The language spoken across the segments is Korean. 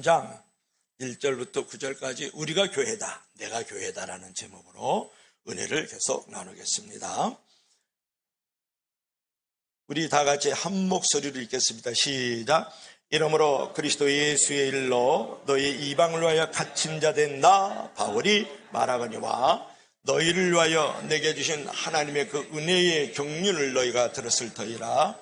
3장 1절부터 9절까지 우리가 교회다, 내가 교회다라는 제목으로 은혜를 계속 나누겠습니다. 우리 다 같이 한 목소리로 읽겠습니다. 시작. 이러므로 그리스도 예수의 일로 너희 이방을 위하여 갇힌 자 된 나 바울이 말하거니와 너희를 위하여 내게 주신 하나님의 그 은혜의 경륜을 너희가 들었을 터이라.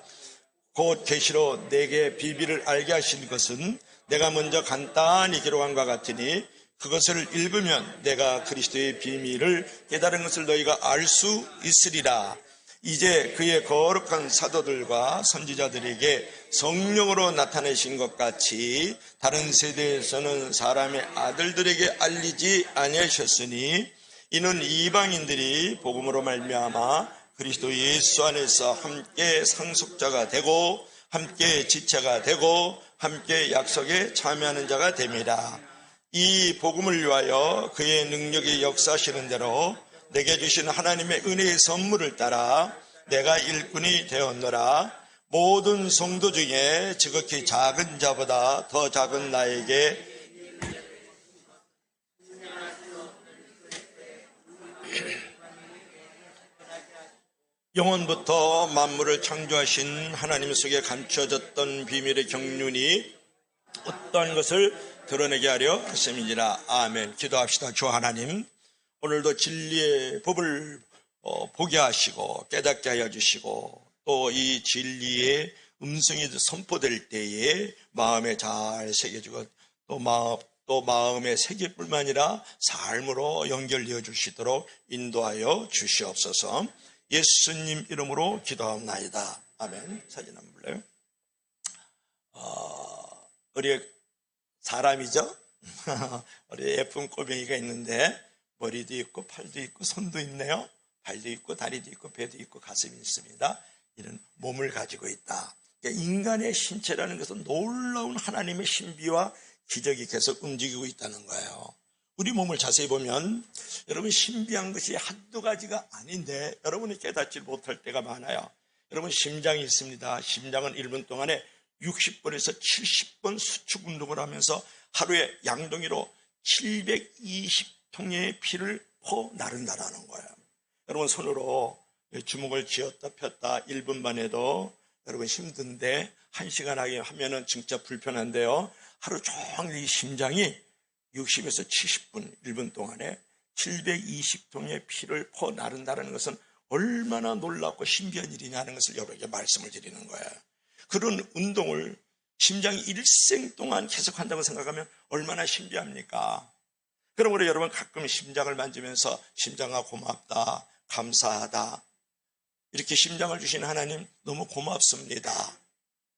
곧 계시로 내게 비밀을 알게 하신 것은 내가 먼저 간단히 기록한 것 같으니 그것을 읽으면 내가 그리스도의 비밀을 깨달은 것을 너희가 알 수 있으리라. 이제 그의 거룩한 사도들과 선지자들에게 성령으로 나타내신 것 같이 다른 세대에서는 사람의 아들들에게 알리지 아니하셨으니 이는 이방인들이 복음으로 말미암아 그리스도 예수 안에서 함께 상속자가 되고 함께 지체가 되고 함께 약속에 참여하는 자가 됩니다. 이 복음을 위하여 그의 능력이 역사하시는 대로 내게 주신 하나님의 은혜의 선물을 따라 내가 일꾼이 되었노라. 모든 성도 중에 지극히 작은 자보다 더 작은 나에게 영원부터 만물을 창조하신 하나님 속에 감춰졌던 비밀의 경륜이 어떠한 것을 드러내게 하려 하심이니라. 아멘. 기도합시다. 주 하나님, 오늘도 진리의 법을 보게 하시고 깨닫게 하여 주시고 또 이 진리의 음성이 선포될 때에 마음에 잘 새겨지고 또 마음에 새길 뿐만 아니라 삶으로 연결되어 주시도록 인도하여 주시옵소서. 예수님 이름으로 기도하옵나이다. 아멘. 사진 한번 볼래요? 우리 사람이죠? 우리 예쁜 꼬맹이가 있는데 머리도 있고 팔도 있고 손도 있네요. 발도 있고 다리도 있고 배도 있고 가슴이 있습니다. 이런 몸을 가지고 있다. 그러니까 인간의 신체라는 것은 놀라운 하나님의 신비와 기적이 계속 움직이고 있다는 거예요. 우리 몸을 자세히 보면 여러분 신비한 것이 한두 가지가 아닌데 여러분이 깨닫지 못할 때가 많아요. 여러분 심장이 있습니다. 심장은 1분 동안에 60번에서 70번 수축 운동을 하면서 하루에 양동이로 720통의 피를 퍼 나른다라는 거예요. 여러분 손으로 주먹을 쥐었다 폈다 1분 만에도 여러분 힘든데 1시간 하게 하면은 진짜 불편한데요. 하루 종일 이 심장이 60에서 70분 1분 동안에 720통의 피를 퍼 나른다는 것은 얼마나 놀랍고 신비한 일이냐는 것을 여러분에게 말씀을 드리는 거예요. 그런 운동을 심장이 일생 동안 계속한다고 생각하면 얼마나 신비합니까? 그러므로 여러분 가끔 심장을 만지면서 심장아 고맙다, 감사하다, 이렇게 심장을 주신 하나님 너무 고맙습니다.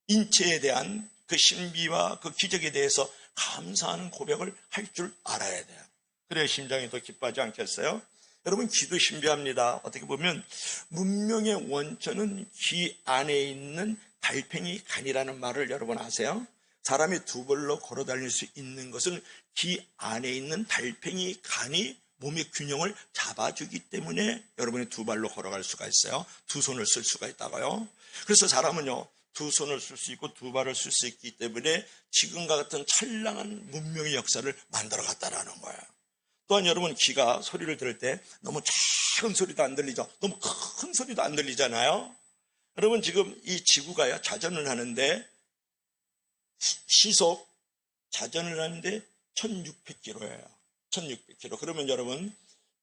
인체에 대한 그 신비와 그 기적에 대해서 감사하는 고백을 할 줄 알아야 돼요. 그래야 심장이 더 기뻐하지 않겠어요? 여러분 기도 신비합니다. 어떻게 보면 문명의 원천은 귀 안에 있는 달팽이 간이라는 말을 여러분 아세요? 사람이 두 발로 걸어 다닐 수 있는 것은 귀 안에 있는 달팽이 간이 몸의 균형을 잡아주기 때문에 여러분이 두 발로 걸어갈 수가 있어요. 두 손을 쓸 수가 있다고요. 그래서 사람은요, 두 손을 쓸 수 있고 두 발을 쓸 수 있기 때문에 지금과 같은 찬란한 문명의 역사를 만들어갔다라는 거예요. 또한 여러분 귀가 소리를 들을 때 너무 작은 소리도 안 들리죠. 너무 큰 소리도 안 들리잖아요. 여러분 지금 이 지구가요 자전을 하는데 시속 자전을 하는데 1600km예요. 1600km. 그러면 여러분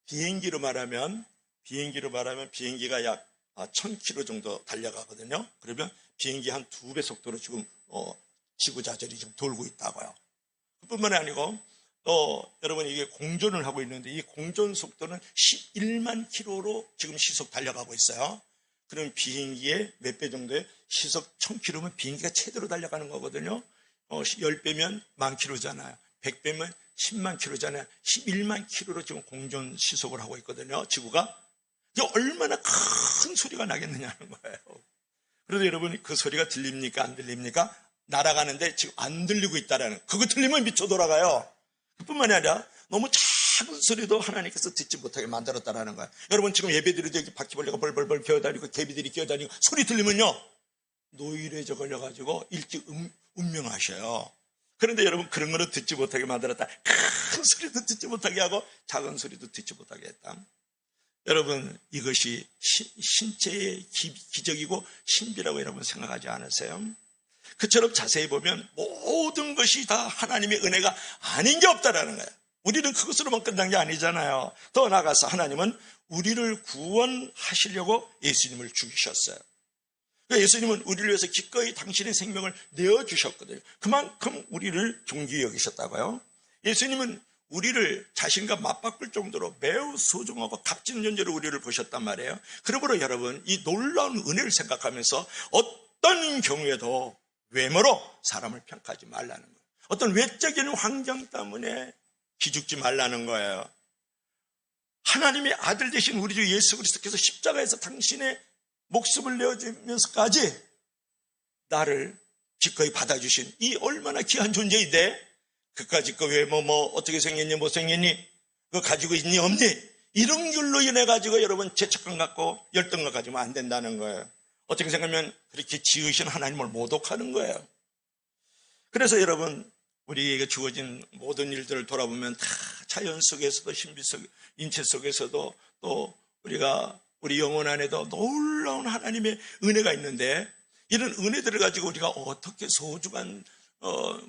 비행기로 말하면 비행기가 약 1000km 정도 달려가거든요. 그러면 비행기 한 2배 속도로 지금 지구 자전이 지금 돌고 있다고요. 그뿐만이 아니고 또 여러분 이게 공전을 하고 있는데 이 공전 속도는 11만 킬로로 지금 시속 달려가고 있어요. 그럼 비행기의 몇 배 정도의 시속 1000km면 비행기가 최대로 달려가는 거거든요. 10배면 10,000km잖아요. 100배면 10만 킬로잖아요. 11만 킬로로 지금 공전 시속을 하고 있거든요. 지구가. 이게 얼마나 큰 소리가 나겠느냐는 거예요. 그래도 여러분 그 소리가 들립니까? 안 들립니까? 날아가는데 지금 안 들리고 있다라는, 그거 들리면 미쳐 돌아가요. 그뿐만이 아니라 너무 작은 소리도 하나님께서 듣지 못하게 만들었다라는 거예요. 여러분 지금 예배드릴 때 바퀴벌레가 벌벌벌 기어다니고 개비들이 기어다니고 소리 들리면요 노이로제 걸려가지고 일찍 운명하셔요. 그런데 여러분, 그런 거는 듣지 못하게 만들었다. 큰 소리도 듣지 못하게 하고 작은 소리도 듣지 못하게 했다. 여러분, 이것이 신체의 기적이고 신비라고 여러분 생각하지 않으세요? 그처럼 자세히 보면 모든 것이 다 하나님의 은혜가 아닌 게 없다라는 거예요. 우리는 그것으로만 끝난 게 아니잖아요. 더 나아가서 하나님은 우리를 구원하시려고 예수님을 죽이셨어요. 예수님은 우리를 위해서 기꺼이 당신의 생명을 내어주셨거든요. 그만큼 우리를 존귀히 여기셨다고요. 예수님은 우리를 자신과 맞바꿀 정도로 매우 소중하고 값진 존재로 우리를 보셨단 말이에요. 그러므로 여러분, 이 놀라운 은혜를 생각하면서 어떤 경우에도 외모로 사람을 평가하지 말라는 거예요. 어떤 외적인 환경 때문에 기죽지 말라는 거예요. 하나님의 아들 되신 우리 주 예수 그리스도께서 십자가에서 당신의 목숨을 내어주면서까지 나를 기꺼이 받아주신 이 얼마나 귀한 존재인데, 그까짓 거 외모 어떻게 생겼니 못생겼니 그거 가지고 있니 없니 이런 걸로 인해 가지고 여러분 죄책감 갖고 열등감 가지면 안 된다는 거예요. 어떻게 생각하면 그렇게 지으신 하나님을 모독하는 거예요. 그래서 여러분, 우리에게 주어진 모든 일들을 돌아보면 다 자연 속에서도 신비 속, 인체 속에서도 또 우리 영혼 안에도 놀라운 하나님의 은혜가 있는데, 이런 은혜들을 가지고 우리가 어떻게 소중한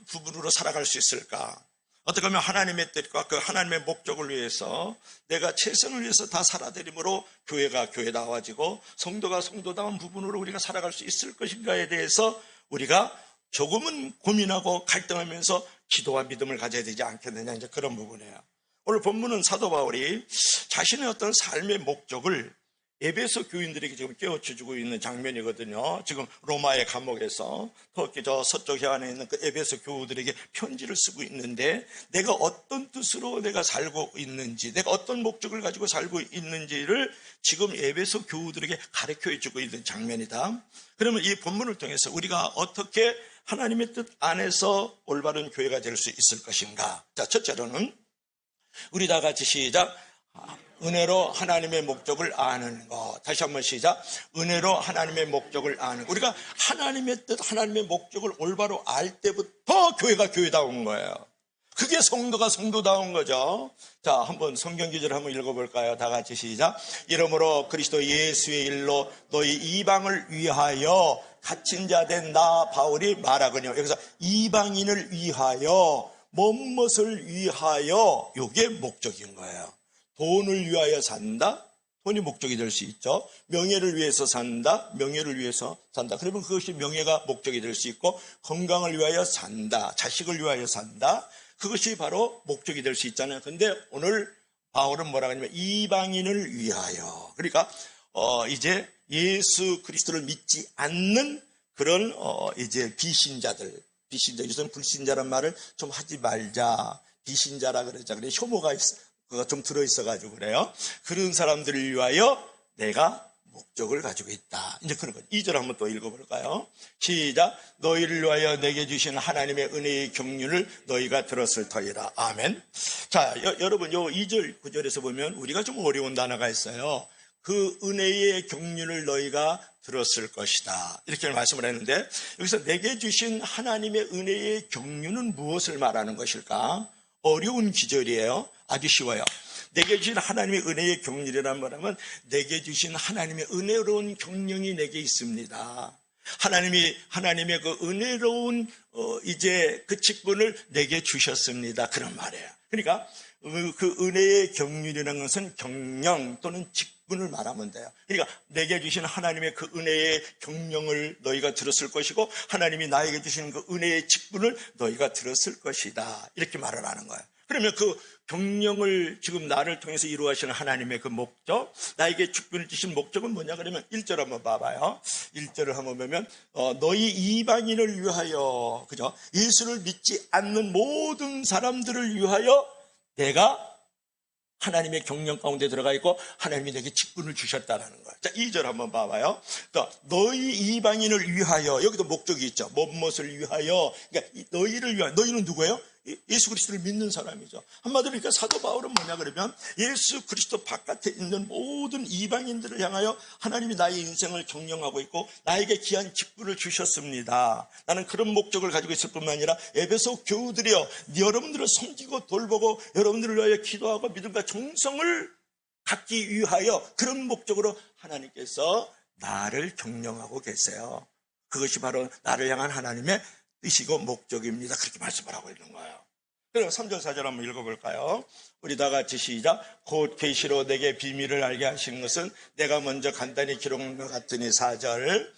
부분으로 살아갈 수 있을까? 어떻게 하면 하나님의 뜻과 그 하나님의 목적을 위해서 내가 최선을 위해서 다 살아드림으로 교회가 교회다워지고 성도가 성도다운 부분으로 우리가 살아갈 수 있을 것인가에 대해서 우리가 조금은 고민하고 갈등하면서 기도와 믿음을 가져야 되지 않겠느냐, 이제 그런 부분이에요. 오늘 본문은 사도 바울이 자신의 어떤 삶의 목적을 에베소 교인들에게 지금 깨우쳐주고 있는 장면이거든요. 지금 로마의 감옥에서 터키 저 서쪽 해안에 있는 그 에베소 교우들에게 편지를 쓰고 있는데, 내가 어떤 뜻으로 내가 살고 있는지, 내가 어떤 목적을 가지고 살고 있는지를 지금 에베소 교우들에게 가르쳐주고 있는 장면이다. 그러면 이 본문을 통해서 우리가 어떻게 하나님의 뜻 안에서 올바른 교회가 될 수 있을 것인가? 자, 첫째로는 우리 다 같이 시작. 은혜로 하나님의 목적을 아는 것. 다시 한번 시작. 은혜로 하나님의 목적을 아는 것. 우리가 하나님의 뜻, 하나님의 목적을 올바로 알 때부터 교회가 교회다운 거예요. 그게 성도가 성도다운 거죠. 자, 한번 성경 기절 한번 읽어볼까요? 다 같이 시작. 이러므로 그리스도 예수의 일로 너희 이방을 위하여 갇힌 자 된 나 바울이 말하거니와. 여기서 이방인을 위하여, 무엇을 위하여, 이게 목적인 거예요. 돈을 위하여 산다? 돈이 목적이 될 수 있죠. 명예를 위해서 산다? 명예를 위해서 산다. 그러면 그것이 명예가 목적이 될 수 있고, 건강을 위하여 산다, 자식을 위하여 산다, 그것이 바로 목적이 될 수 있잖아요. 근데 오늘 바울은 뭐라고 하냐면 이방인을 위하여. 그러니까 이제 예수 그리스도를 믿지 않는 그런 이제 비신자들, 여기서는 불신자란 말을 좀 하지 말자. 비신자라 그러자. 그래 혐오가 그가 좀 들어있어가지고 그래요. 그런 사람들을 위하여 내가 목적을 가지고 있다. 이제 그런 거죠. 2절 한번 또 읽어볼까요? 시작. 너희를 위하여 내게 주신 하나님의 은혜의 경륜을 너희가 들었을 터이라. 아멘. 자, 여러분, 요 2절, 9절에서 보면 우리가 좀 어려운 단어가 있어요. 그 은혜의 경륜을 너희가 들었을 것이다. 이렇게 말씀을 했는데, 여기서 내게 주신 하나님의 은혜의 경륜은 무엇을 말하는 것일까? 어려운 기절이에요. 아주 쉬워요. 내게 주신 하나님의 은혜의 경륜이란 말하면 내게 주신 하나님의 은혜로운 경륜이 내게 있습니다. 하나님의 그 은혜로운 이제 그 직분을 내게 주셨습니다. 그런 말이에요. 그러니까 그 은혜의 경륜이라는 것은 경영 또는 직분을 말하면 돼요. 그러니까 내게 주신 하나님의 그 은혜의 경영을 너희가 들었을 것이고, 하나님이 나에게 주신 그 은혜의 직분을 너희가 들었을 것이다. 이렇게 말을 하는 거예요. 그러면 그 경영을 지금 나를 통해서 이루어하시는 하나님의 그 목적, 나에게 직분을 주신 목적은 뭐냐 그러면 1절 한번 봐봐요. 1절을 한번 보면 너희 이방인을 위하여, 그죠? 예수를 믿지 않는 모든 사람들을 위하여 내가 하나님의 경영 가운데 들어가 있고 하나님이 내게 직분을 주셨다라는 거예요. 자, 2절 한번 봐봐요. 너희 이방인을 위하여, 여기도 목적이 있죠. 무엇을 위하여? 그러니까 너희를 위하여. 너희는 누구예요? 예수 그리스도를 믿는 사람이죠. 한마디로 그러니까 사도 바울은 뭐냐 그러면 예수 그리스도 바깥에 있는 모든 이방인들을 향하여 하나님이 나의 인생을 경영하고 있고 나에게 귀한 직분을 주셨습니다. 나는 그런 목적을 가지고 있을 뿐만 아니라 에베소 교우들이여 여러분들을 섬기고 돌보고 여러분들을 위하여 기도하고 믿음과 정성을 갖기 위하여 그런 목적으로 하나님께서 나를 경영하고 계세요. 그것이 바로 나를 향한 하나님의 뜻이고 목적입니다. 그렇게 말씀을 하고 있는 거예요. 그럼 3절 4절 한번 읽어볼까요? 우리 다 같이 시작. 곧 계시로 내게 비밀을 알게 하시는 것은 내가 먼저 간단히 기록한 것 같으니 4절.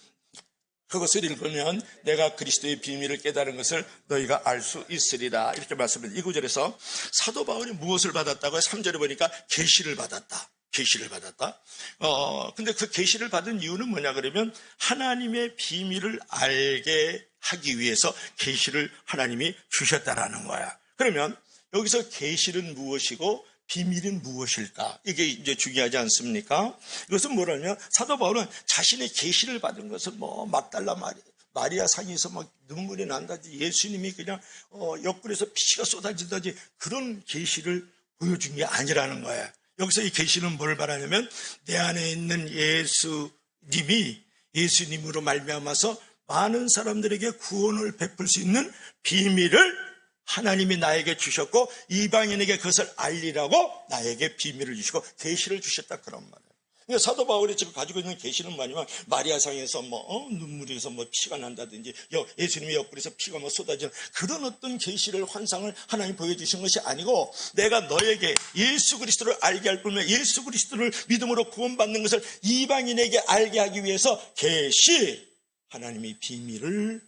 그것을 읽으면 내가 그리스도의 비밀을 깨달은 것을 너희가 알 수 있으리라. 이렇게 말씀을 이 구절에서 사도 바울이 무엇을 받았다고요? 3절에 보니까 계시를 받았다. 계시를 받았다. 근데 그 계시를 받은 이유는 뭐냐 그러면 하나님의 비밀을 알게 하기 위해서 계시를 하나님이 주셨다라는 거야. 그러면 여기서 계시는 무엇이고 비밀은 무엇일까? 이게 이제 중요하지 않습니까? 이것은 뭐냐면 사도 바울은 자신의 계시를 받은 것은 뭐 막달라 마리아 상에서 막 눈물이 난다지 예수님이 그냥 옆구리에서 피가 쏟아진다지 그런 계시를 보여준 게 아니라는 거예요. 여기서 이 계시는 뭘 말하냐면 내 안에 있는 예수님으로 말미암아서 많은 사람들에게 구원을 베풀 수 있는 비밀을 하나님이 나에게 주셨고 이방인에게 그것을 알리라고 나에게 비밀을 주시고 계시를 주셨다 그런 말이에요. 그러니까 사도 바울이 지금 가지고 있는 계시는 뭐냐면 마리아상에서 눈물이 나서 피가 난다든지 예수님의 옆구리에서 피가 쏟아지는 그런 어떤 계시를 환상을 하나님 보여주신 것이 아니고 내가 너에게 예수 그리스도를 알게 할 뿐만 예수 그리스도를 믿음으로 구원받는 것을 이방인에게 알게 하기 위해서 계시 하나님이 비밀을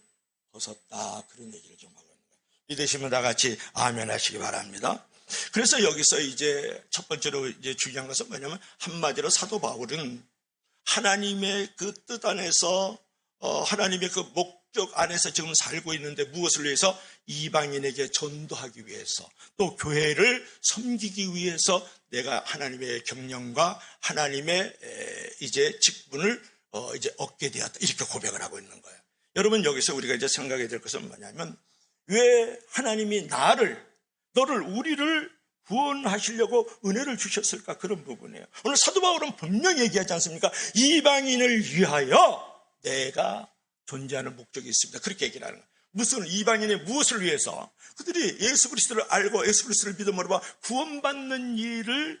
벗었다 그런 얘기를 좀 하고 있는 거예요. 믿으시면 다 같이 아멘 하시기 바랍니다. 그래서 여기서 이제 첫 번째로 이제 중요한 것은 뭐냐면 한마디로 사도 바울은 하나님의 그 뜻 안에서 하나님의 그 목적 안에서 지금 살고 있는데 무엇을 위해서 이방인에게 전도하기 위해서 또 교회를 섬기기 위해서 내가 하나님의 경영과 하나님의 이제 직분을 이제 얻게 되었다 이렇게 고백을 하고 있는 거예요. 여러분 여기서 우리가 이제 생각해야 될 것은 뭐냐면 왜 하나님이 우리를 구원하시려고 은혜를 주셨을까? 그런 부분이에요. 오늘 사도 바울은 분명히 얘기하지 않습니까? 이방인을 위하여 내가 존재하는 목적이 있습니다. 그렇게 얘기를 하는 거예요. 이방인의 무엇을 위해서? 그들이 예수 그리스도를 알고 예수 그리스도를 믿음으로 봐 구원받는 일을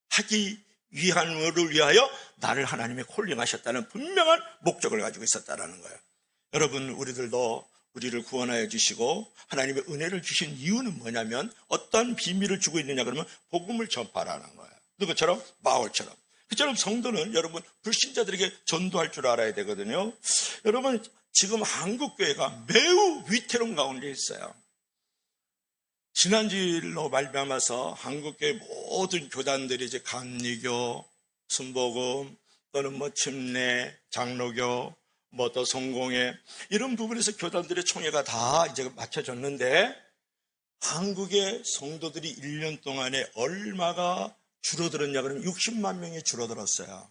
하기 위함을 위하여 나를 하나님의 콜링하셨다는 분명한 목적을 가지고 있었다는 거예요. 여러분 우리들도 우리를 구원하여 주시고 하나님의 은혜를 주신 이유는 뭐냐면 어떤 비밀을 주고 있느냐 그러면 복음을 전파라는 거예요. 누구처럼? 바울처럼. 그처럼 성도는 여러분 불신자들에게 전도할 줄 알아야 되거든요. 여러분 지금 한국교회가 매우 위태로운 가운데 있어요. 지난주일로 말미암아서 한국교회 모든 교단들이 이제 감리교, 순복음 또는 침례, 장로교 또 성공회 이런 부분에서 교단들의 총회가 다 이제 맞춰졌는데 한국의 성도들이 1년 동안에 얼마가 줄어들었냐 그러면 60만 명이 줄어들었어요.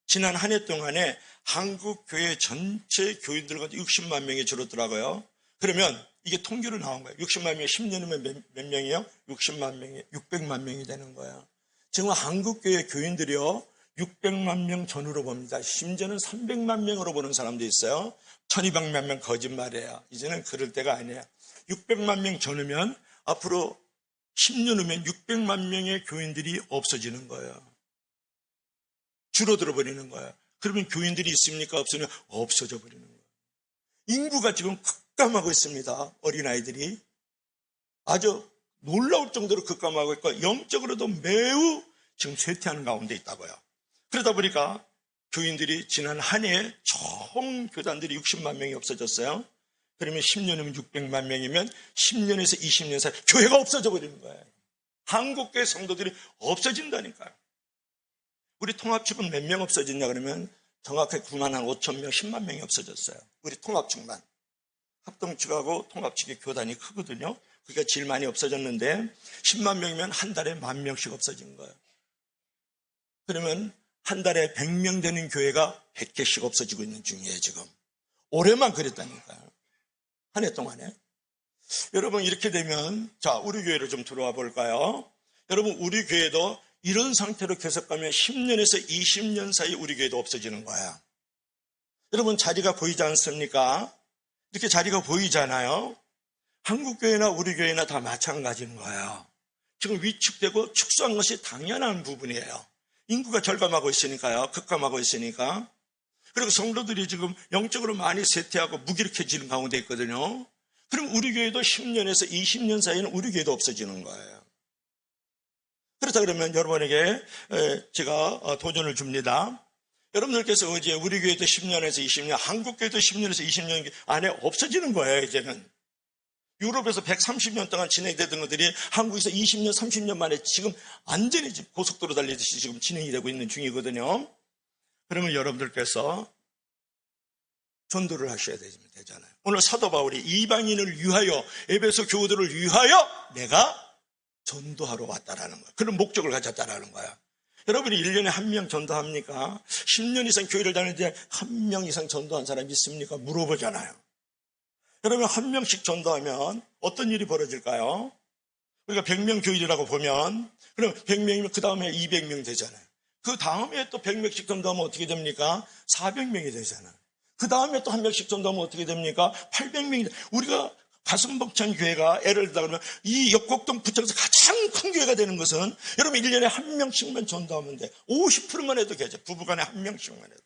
지난 한 해 동안에 한국 교회 전체 교인들과 60만 명이 줄었더라고요. 그러면 이게 통계로 나온 거예요. 60만 명이 10년이면 몇 명이에요? 60만 명이 600만 명이 되는 거예요. 지금 한국 교회 교인들이요 600만 명 전후로 봅니다. 심지어는 300만 명으로 보는 사람도 있어요. 1200만 명 거짓말이에요. 이제는 그럴 때가 아니에요. 600만 명 전후면 앞으로 10년 후면 600만 명의 교인들이 없어지는 거예요. 줄어들어 버리는 거예요. 그러면 교인들이 있습니까? 없으면 없어져 버리는 거예요. 인구가 지금 급감하고 있습니다. 어린아이들이 아주 놀라울 정도로 급감하고 있고 영적으로도 매우 지금 쇠퇴하는 가운데 있다고요. 그러다 보니까 교인들이 지난 한 해 총 교단들이 60만 명이 없어졌어요. 그러면 10년이면 600만 명이면 10년에서 20년 사이 교회가 없어져 버리는 거예요. 한국교회 성도들이 없어진다니까요. 우리 통합측은 몇 명 없어졌냐 그러면 정확하게 9만 5천 명, 10만 명이 없어졌어요. 우리 통합측만. 합동측하고 통합측의 교단이 크거든요. 그러니까 제일 많이 없어졌는데 10만 명이면 한 달에 10,000명씩 없어진 거예요. 그러면 한 달에 100명 되는 교회가 100개씩 없어지고 있는 중이에요, 지금. 올해만 그랬다니까요. 한 해 동안에. 여러분 이렇게 되면 자 우리 교회로 좀 들어와 볼까요? 여러분 우리 교회도 이런 상태로 계속 가면 10년에서 20년 사이 우리 교회도 없어지는 거야. 여러분 자리가 보이지 않습니까? 이렇게 자리가 보이잖아요. 한국 교회나 우리 교회나 다 마찬가지인 거예요. 지금 위축되고 축소한 것이 당연한 부분이에요. 인구가 절감하고 있으니까요. 급감하고 있으니까. 그리고 성도들이 지금 영적으로 많이 쇠퇴하고 무기력해지는 가운데 있거든요. 그럼 우리 교회도 10년에서 20년 사이에는 우리 교회도 없어지는 거예요. 그렇다 그러면 여러분에게 제가 도전을 줍니다. 여러분들께서 어제 우리 교회도 10년에서 20년, 한국 교회도 10년에서 20년 안에 없어지는 거예요, 이제는. 유럽에서 130년 동안 진행되던 것들이 한국에서 20년, 30년 만에 지금 완전히 고속도로 달리듯이 지금 진행이 되고 있는 중이거든요. 그러면 여러분들께서 전도를 하셔야 되잖아요. 오늘 사도 바울이 이방인을 위하여, 에베소 교우들을 위하여 내가 전도하러 왔다라는 거예요. 그런 목적을 가졌다라는 거야. 여러분이 1년에 한 명 전도합니까? 10년 이상 교회를 다니는데 한 명 이상 전도한 사람 있습니까? 물어보잖아요. 여러분 한 명씩 전도하면 어떤 일이 벌어질까요? 우리가 100명 교인이라고 보면 그럼 100명이면 그 다음에 200명 되잖아요. 그 다음에 또 100명씩 전도하면 어떻게 됩니까? 400명이 되잖아요. 그 다음에 또 한 명씩 전도하면 어떻게 됩니까? 800명이 우리가 가슴벅찬 교회가 예를 들다 그러면 이 역곡동 부천에서 가장 큰 교회가 되는 것은 여러분 1년에 한 명씩만 전도하면 돼. 50%만 해도 되죠. 부부간에 한 명씩만 해도.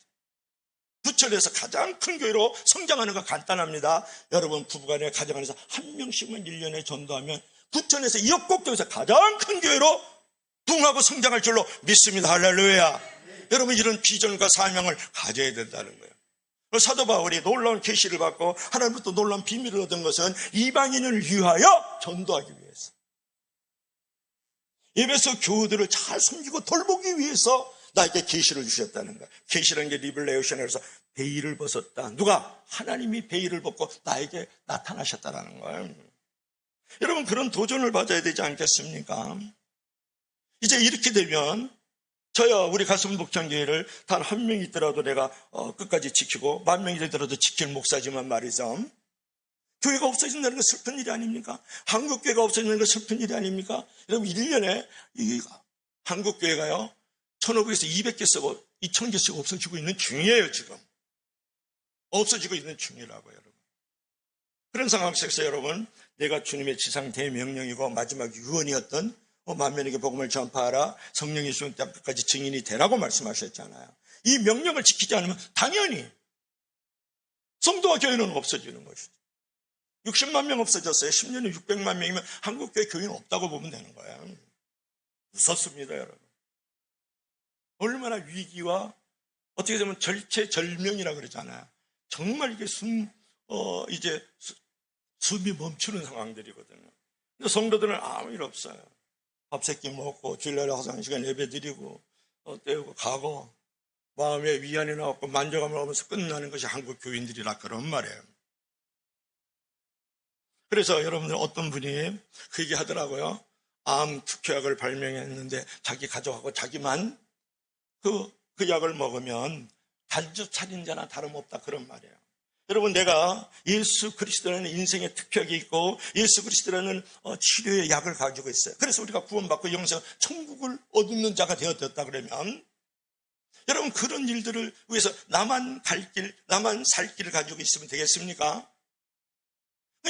부천에서 가장 큰 교회로 성장하는 거 간단합니다. 여러분 부부간에 가정 안에서 한 명씩만 1년에 전도하면 부천에서 이 역곡동에서 가장 큰 교회로 부흥하고 성장할 줄로 믿습니다. 할렐루야. 여러분 이런 비전과 사명을 가져야 된다는 거예요. 사도 바울이 놀라운 계시를 받고 하나님부터 놀라운 비밀을 얻은 것은 이방인을 위하여 전도하기 위해서, 에베소 교우들을 잘 섬기고 돌보기 위해서 나에게 계시를 주셨다는 거야. 계시라는 게 리벨레이션에서 베일을 벗었다. 누가? 하나님이 베일을 벗고 나에게 나타나셨다는 거예요. 여러분 그런 도전을 받아야 되지 않겠습니까? 이제 이렇게 되면 저야 우리 가슴복창교회를 단 한 명 있더라도 내가 끝까지 지키고 10,000명이 되더라도 지킬 목사지만 말이죠. 교회가 없어진다는 건 슬픈 일이 아닙니까? 한국교회가 없어지는 건 슬픈 일이 아닙니까? 여러분 1년에 이 한국교회가요 1,500에서 200개 쓰고 2,000개씩 없어지고 있는 중이에요. 지금 없어지고 있는 중이라고요. 여러분. 그런 상황 속에서 여러분 내가 주님의 지상 대명령이고 마지막 유언이었던 만민에게 복음을 전파하라, 성령이 주신 때까지 증인이 되라고 말씀하셨잖아요. 이 명령을 지키지 않으면 당연히 성도와 교회는 없어지는 것이죠. 60만 명 없어졌어요. 10년에 600만 명이면 한국교회 교회는 없다고 보면 되는 거예요. 무섭습니다, 여러분. 얼마나 위기와 어떻게 되면 절체절명이라 그러잖아요. 정말 이게 이제 숨이 멈추는 상황들이거든요. 근데 성도들은 아무 일 없어요. 밥 세끼 먹고 주일날에 화상시간 예배 드리고 때우고 가고 마음에 위안이 나왔고 만족감을 얻으면서 끝나는 것이 한국 교인들이라 그런 말이에요. 그래서 여러분들 어떤 분이 그 얘기 하더라고요. 암 특효약을 발명했는데 자기 가져가고 자기만 그 약을 먹으면 단주 살인자나 다름없다 그런 말이에요. 여러분 내가 예수 그리스도라는 인생의 특효약이 있고 예수 그리스도라는 치료의 약을 가지고 있어요. 그래서 우리가 구원받고 영생 천국을 얻는 자가 되었다 그러면 여러분 그런 일들을 위해서 나만 갈 길, 나만 살 길을 가지고 있으면 되겠습니까?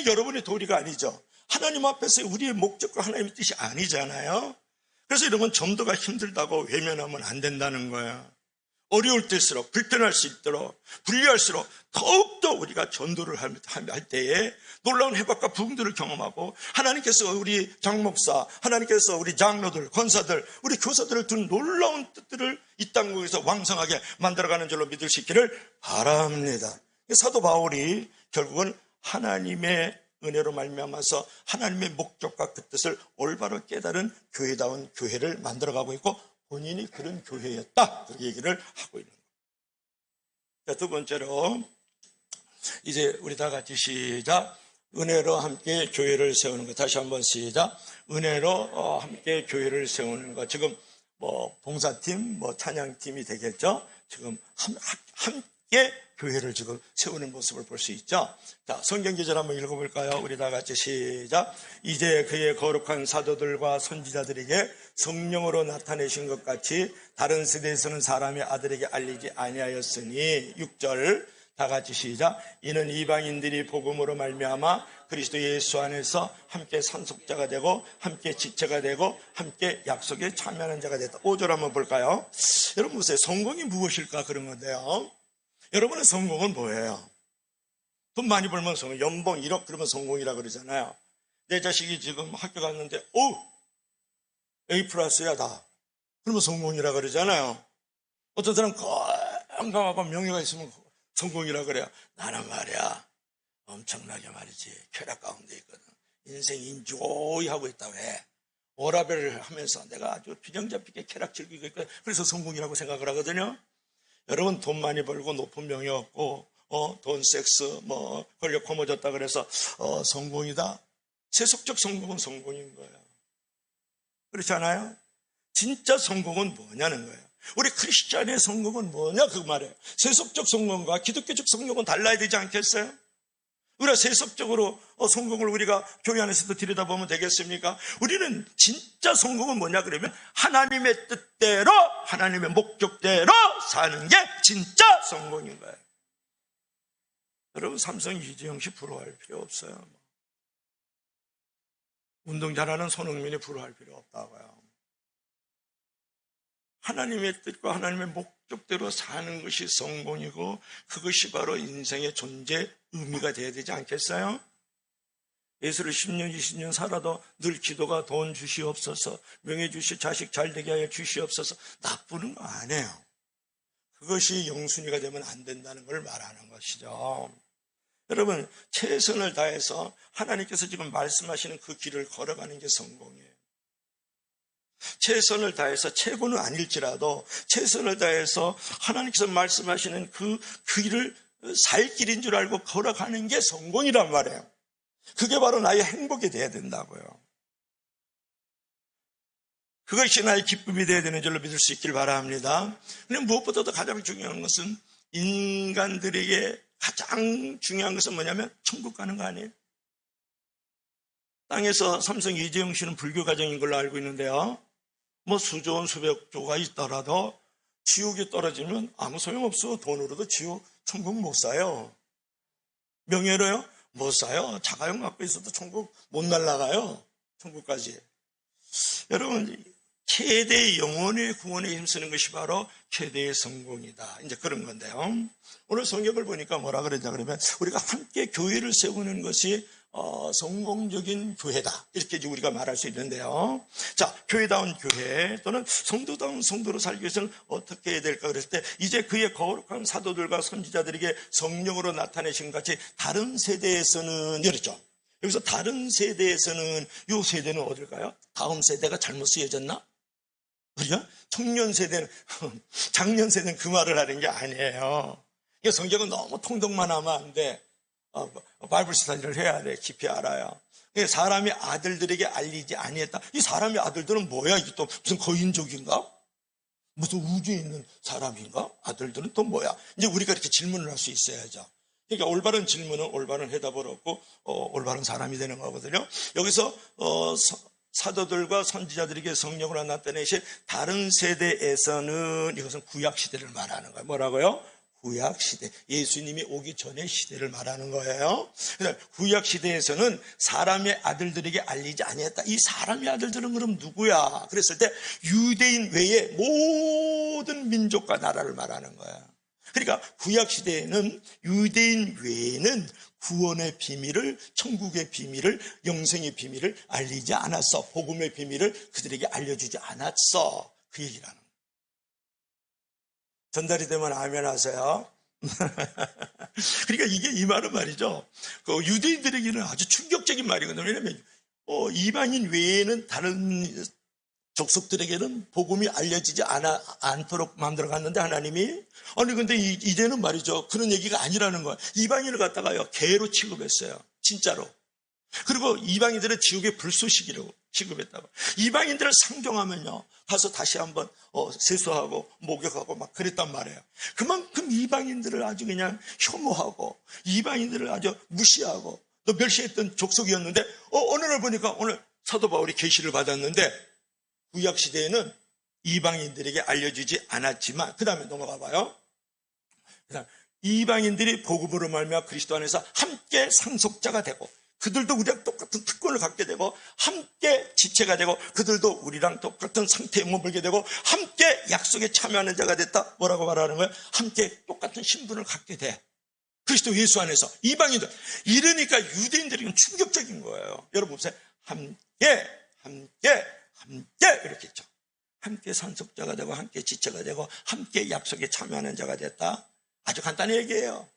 여러분의 도리가 아니죠. 하나님 앞에서 우리의 목적과 하나님의 뜻이 아니잖아요. 그래서 여러분 전도가 힘들다고 외면하면 안 된다는 거예요. 어려울 때일수록 불편할 수 있도록 불리할수록 더욱더 우리가 전도를 할 때에 놀라운 해박과 부흥들을 경험하고 하나님께서 우리 장목사, 하나님께서 우리 장로들, 권사들, 우리 교사들을 둔 놀라운 뜻들을 이 땅에서 왕성하게 만들어가는 줄로 믿을 수 있기를 바랍니다. 사도 바울이 결국은 하나님의 은혜로 말미암아서 하나님의 목적과 그 뜻을 올바로 깨달은 교회다운 교회를 만들어가고 있고 본인이 그런 교회였다. 그 얘기를 하고 있는 거예요. 두 번째로 이제 우리 다 같이 시작. 은혜로 함께 교회를 세우는 것. 다시 한번 시작. 은혜로 함께 교회를 세우는 것. 지금 봉사팀, 찬양팀이 되겠죠. 지금 교회를 지금 세우는 모습을 볼 수 있죠. 자, 성경 구절 한번 읽어볼까요? 우리 다 같이 시작. 이제 그의 거룩한 사도들과 선지자들에게 성령으로 나타내신 것 같이 다른 세대에서는 사람의 아들에게 알리지 아니하였으니 6절 다 같이 시작. 이는 이방인들이 복음으로 말미암아 그리스도 예수 안에서 함께 상속자가 되고 함께 지체가 되고 함께 약속에 참여하는 자가 됐다. 5절 한번 볼까요? 여러분 보세요. 성공이 무엇일까 그런 건데요. 여러분의 성공은 뭐예요? 돈 많이 벌면 성공, 연봉 1억 그러면 성공이라 그러잖아요. 내 자식이 지금 학교 갔는데 A 플러스야 다. 그러면 성공이라 그러잖아요. 어떤 사람 건강하고 명예가 있으면 성공이라 그래요. 나는 말이야 엄청나게 말이지 쾌락 가운데 있거든. 인생 인조이 하고 있다고 해. 워라벨을 하면서 내가 아주 균형 잡히게 쾌락 즐기고 있거든. 그래서 성공이라고 생각을 하거든요. 여러분 돈 많이 벌고 높은 명예 얻고 돈, 섹스, 권력 허무졌다 그래서 성공이다. 세속적 성공은 성공인 거예요. 그렇지 않아요? 진짜 성공은 뭐냐는 거예요. 우리 크리스찬의 성공은 뭐냐 그 말이에요. 세속적 성공과 기독교적 성공은 달라야 되지 않겠어요? 우리가 세속적으로 성공을 우리가 교회 안에서도 들여다보면 되겠습니까? 우리는 진짜 성공은 뭐냐 그러면 하나님의 뜻대로 하나님의 목적대로 사는 게 진짜 성공인 거예요. 여러분 삼성 이재영 씨 부러워할 필요 없어요. 운동 잘하는 손흥민이 부러워할 필요 없다고요. 하나님의 뜻과 하나님의 목적대로 사는 것이 성공이고 그것이 바로 인생의 존재 의미가 되어야 되지 않겠어요? 예수를 10년, 20년 살아도 늘 기도가 돈 주시옵소서, 명예 주시, 자식 잘 되게 하여 주시옵소서 나쁘는 거 아니에요. 그것이 영순위가 되면 안 된다는 걸 말하는 것이죠. 여러분 최선을 다해서 하나님께서 지금 말씀하시는 그 길을 걸어가는 게 성공이에요. 최선을 다해서 최고는 아닐지라도 최선을 다해서 하나님께서 말씀하시는 그 길을 살 길인 줄 알고 걸어가는 게 성공이란 말이에요. 그게 바로 나의 행복이 돼야 된다고요. 그것이 나의 기쁨이 돼야 되는 줄로 믿을 수 있길 바랍니다. 근데 무엇보다도 가장 중요한 것은 인간들에게 가장 중요한 것은 뭐냐면 천국 가는 거 아니에요? 땅에서 삼성 이재용 씨는 불교 가정인 걸로 알고 있는데요. 수조 원 수백 조가 있더라도 지옥에 떨어지면 아무 소용없어. 돈으로도 지옥 천국 못 사요. 명예로요? 못 사요. 자가용 갖고 있어도 천국 못 날아가요. 천국까지. 여러분 최대의 영혼의 구원에 힘쓰는 것이 바로 최대의 성공이다. 이제 그런 건데요. 오늘 성경을 보니까 뭐라 그러냐 그러면 우리가 함께 교회를 세우는 것이 성공적인 교회다. 이렇게 우리가 말할 수 있는데요. 자, 교회다운 교회 또는 성도다운 성도로 살기 위해서는 어떻게 해야 될까 그랬을 때 이제 그의 거룩한 사도들과 선지자들에게 성령으로 나타내신 같이 다른 세대에서는 이랬죠. 여기서 다른 세대에서는 이 세대는 어딜까요? 다음 세대가 잘못 쓰여졌나? 그죠? 청년 세대는 장년 세대는 그 말을 하는 게 아니에요. 성경은 너무 통독만 하면 안 돼. 바이블 스터디를 해야 돼. 깊이 알아요. 사람이 아들들에게 알리지 아니했다. 이 사람의 아들들은 뭐야? 이게 또 무슨 거인족인가? 무슨 우주에 있는 사람인가? 아들들은 또 뭐야? 이제 우리가 이렇게 질문을 할 수 있어야죠. 그러니까 올바른 질문은 올바른 해답을 얻고 올바른 사람이 되는 거거든요. 여기서 사도들과 선지자들에게 성령으로 나타내신 다른 세대에서는 이것은 구약시대를 말하는 거예요. 뭐라고요? 구약시대. 예수님이 오기 전의 시대를 말하는 거예요. 그래서 구약시대에서는 사람의 아들들에게 알리지 아니했다. 이 사람의 아들들은 그럼 누구야? 그랬을 때 유대인 외에 모든 민족과 나라를 말하는 거야. 그러니까 구약시대에는 유대인 외에는 구원의 비밀을, 천국의 비밀을, 영생의 비밀을 알리지 않았어. 복음의 비밀을 그들에게 알려주지 않았어. 그 얘기라는 거예요. 전달이 되면 아멘 하세요. 그러니까 이게 이 말은 말이죠. 그 유대인들에게는 아주 충격적인 말이거든요. 왜냐하면 이방인 외에는 다른 족속들에게는 복음이 알려지지 않도록 만들어갔는데 하나님이 근데 이제는 말이죠. 그런 얘기가 아니라는 거예요. 이방인을 갖다가요 개로 취급했어요. 진짜로. 그리고 이방인들은 지옥의 불쏘시개로 시급했다고. 이방인들을 상종하면요, 가서 다시 한번 세수하고 목욕하고 막 그랬단 말이에요. 그만큼 이방인들을 아주 그냥 혐오하고 이방인들을 아주 무시하고 또 멸시했던 족속이었는데 어느 날 보니까 오늘 사도 바울이 계시를 받았는데, 구약 시대에는 이방인들에게 알려주지 않았지만, 그 다음에 넘어가 봐요. 그다음 이방인들이 복음으로 말미암아 그리스도 안에서 함께 상속자가 되고, 그들도 우리랑 똑같은 특권을 갖게 되고, 함께 지체가 되고, 그들도 우리랑 똑같은 상태에 머물게 되고, 함께 약속에 참여하는 자가 됐다. 뭐라고 말하는 거예요? 함께 똑같은 신분을 갖게 돼. 그리스도 예수 안에서. 이방인들. 이러니까 유대인들에게는 충격적인 거예요. 여러분 보세요. 함께 이렇게 했죠. 함께 상속자가 되고, 함께 지체가 되고, 함께 약속에 참여하는 자가 됐다. 아주 간단히 얘기해요.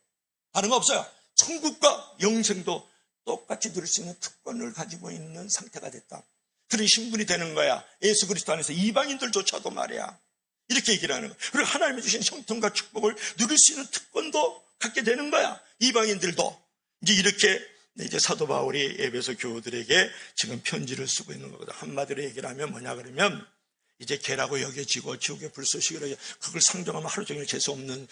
다른 거 없어요. 천국과 영생도 똑같이 누릴 수 있는 특권을 가지고 있는 상태가 됐다. 그런 신분이 되는 거야. 예수 그리스도 안에서 이방인들조차도 말이야. 이렇게 얘기를 하는 거야. 그리고 하나님이 주신 형통과 축복을 누릴 수 있는 특권도 갖게 되는 거야. 이방인들도. 이제 사도 바울이 에베소 교우들에게 지금 편지를 쓰고 있는 거거든. 한마디로 얘기를 하면 뭐냐 그러면, 이제 개라고 여겨지고 지옥의 불쏘시개로 그걸 상정하면 하루 종일 재수 없는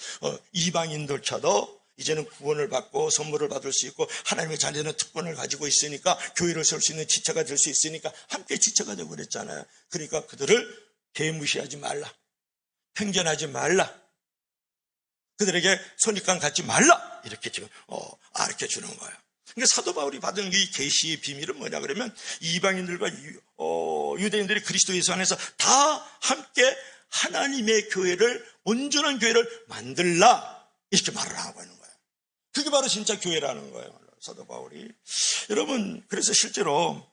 이방인들조차도 이제는 구원을 받고 선물을 받을 수 있고, 하나님의 자녀는 특권을 가지고 있으니까, 교회를 세울 수 있는 지체가 될 수 있으니까 함께 지체가 되고 그랬잖아요. 그러니까 그들을 개무시하지 말라, 편견하지 말라, 그들에게 선입관 갖지 말라, 이렇게 지금 가르쳐 주는 거예요. 그러니까 사도 바울이 받은 이 계시의 비밀은 뭐냐 그러면, 이방인들과 유대인들이 그리스도 예수 안에서 다 함께 하나님의 교회를, 온전한 교회를 만들라, 이렇게 말을 하고 있는 거예요. 그게 바로 진짜 교회라는 거예요, 사도 바울이. 여러분, 그래서 실제로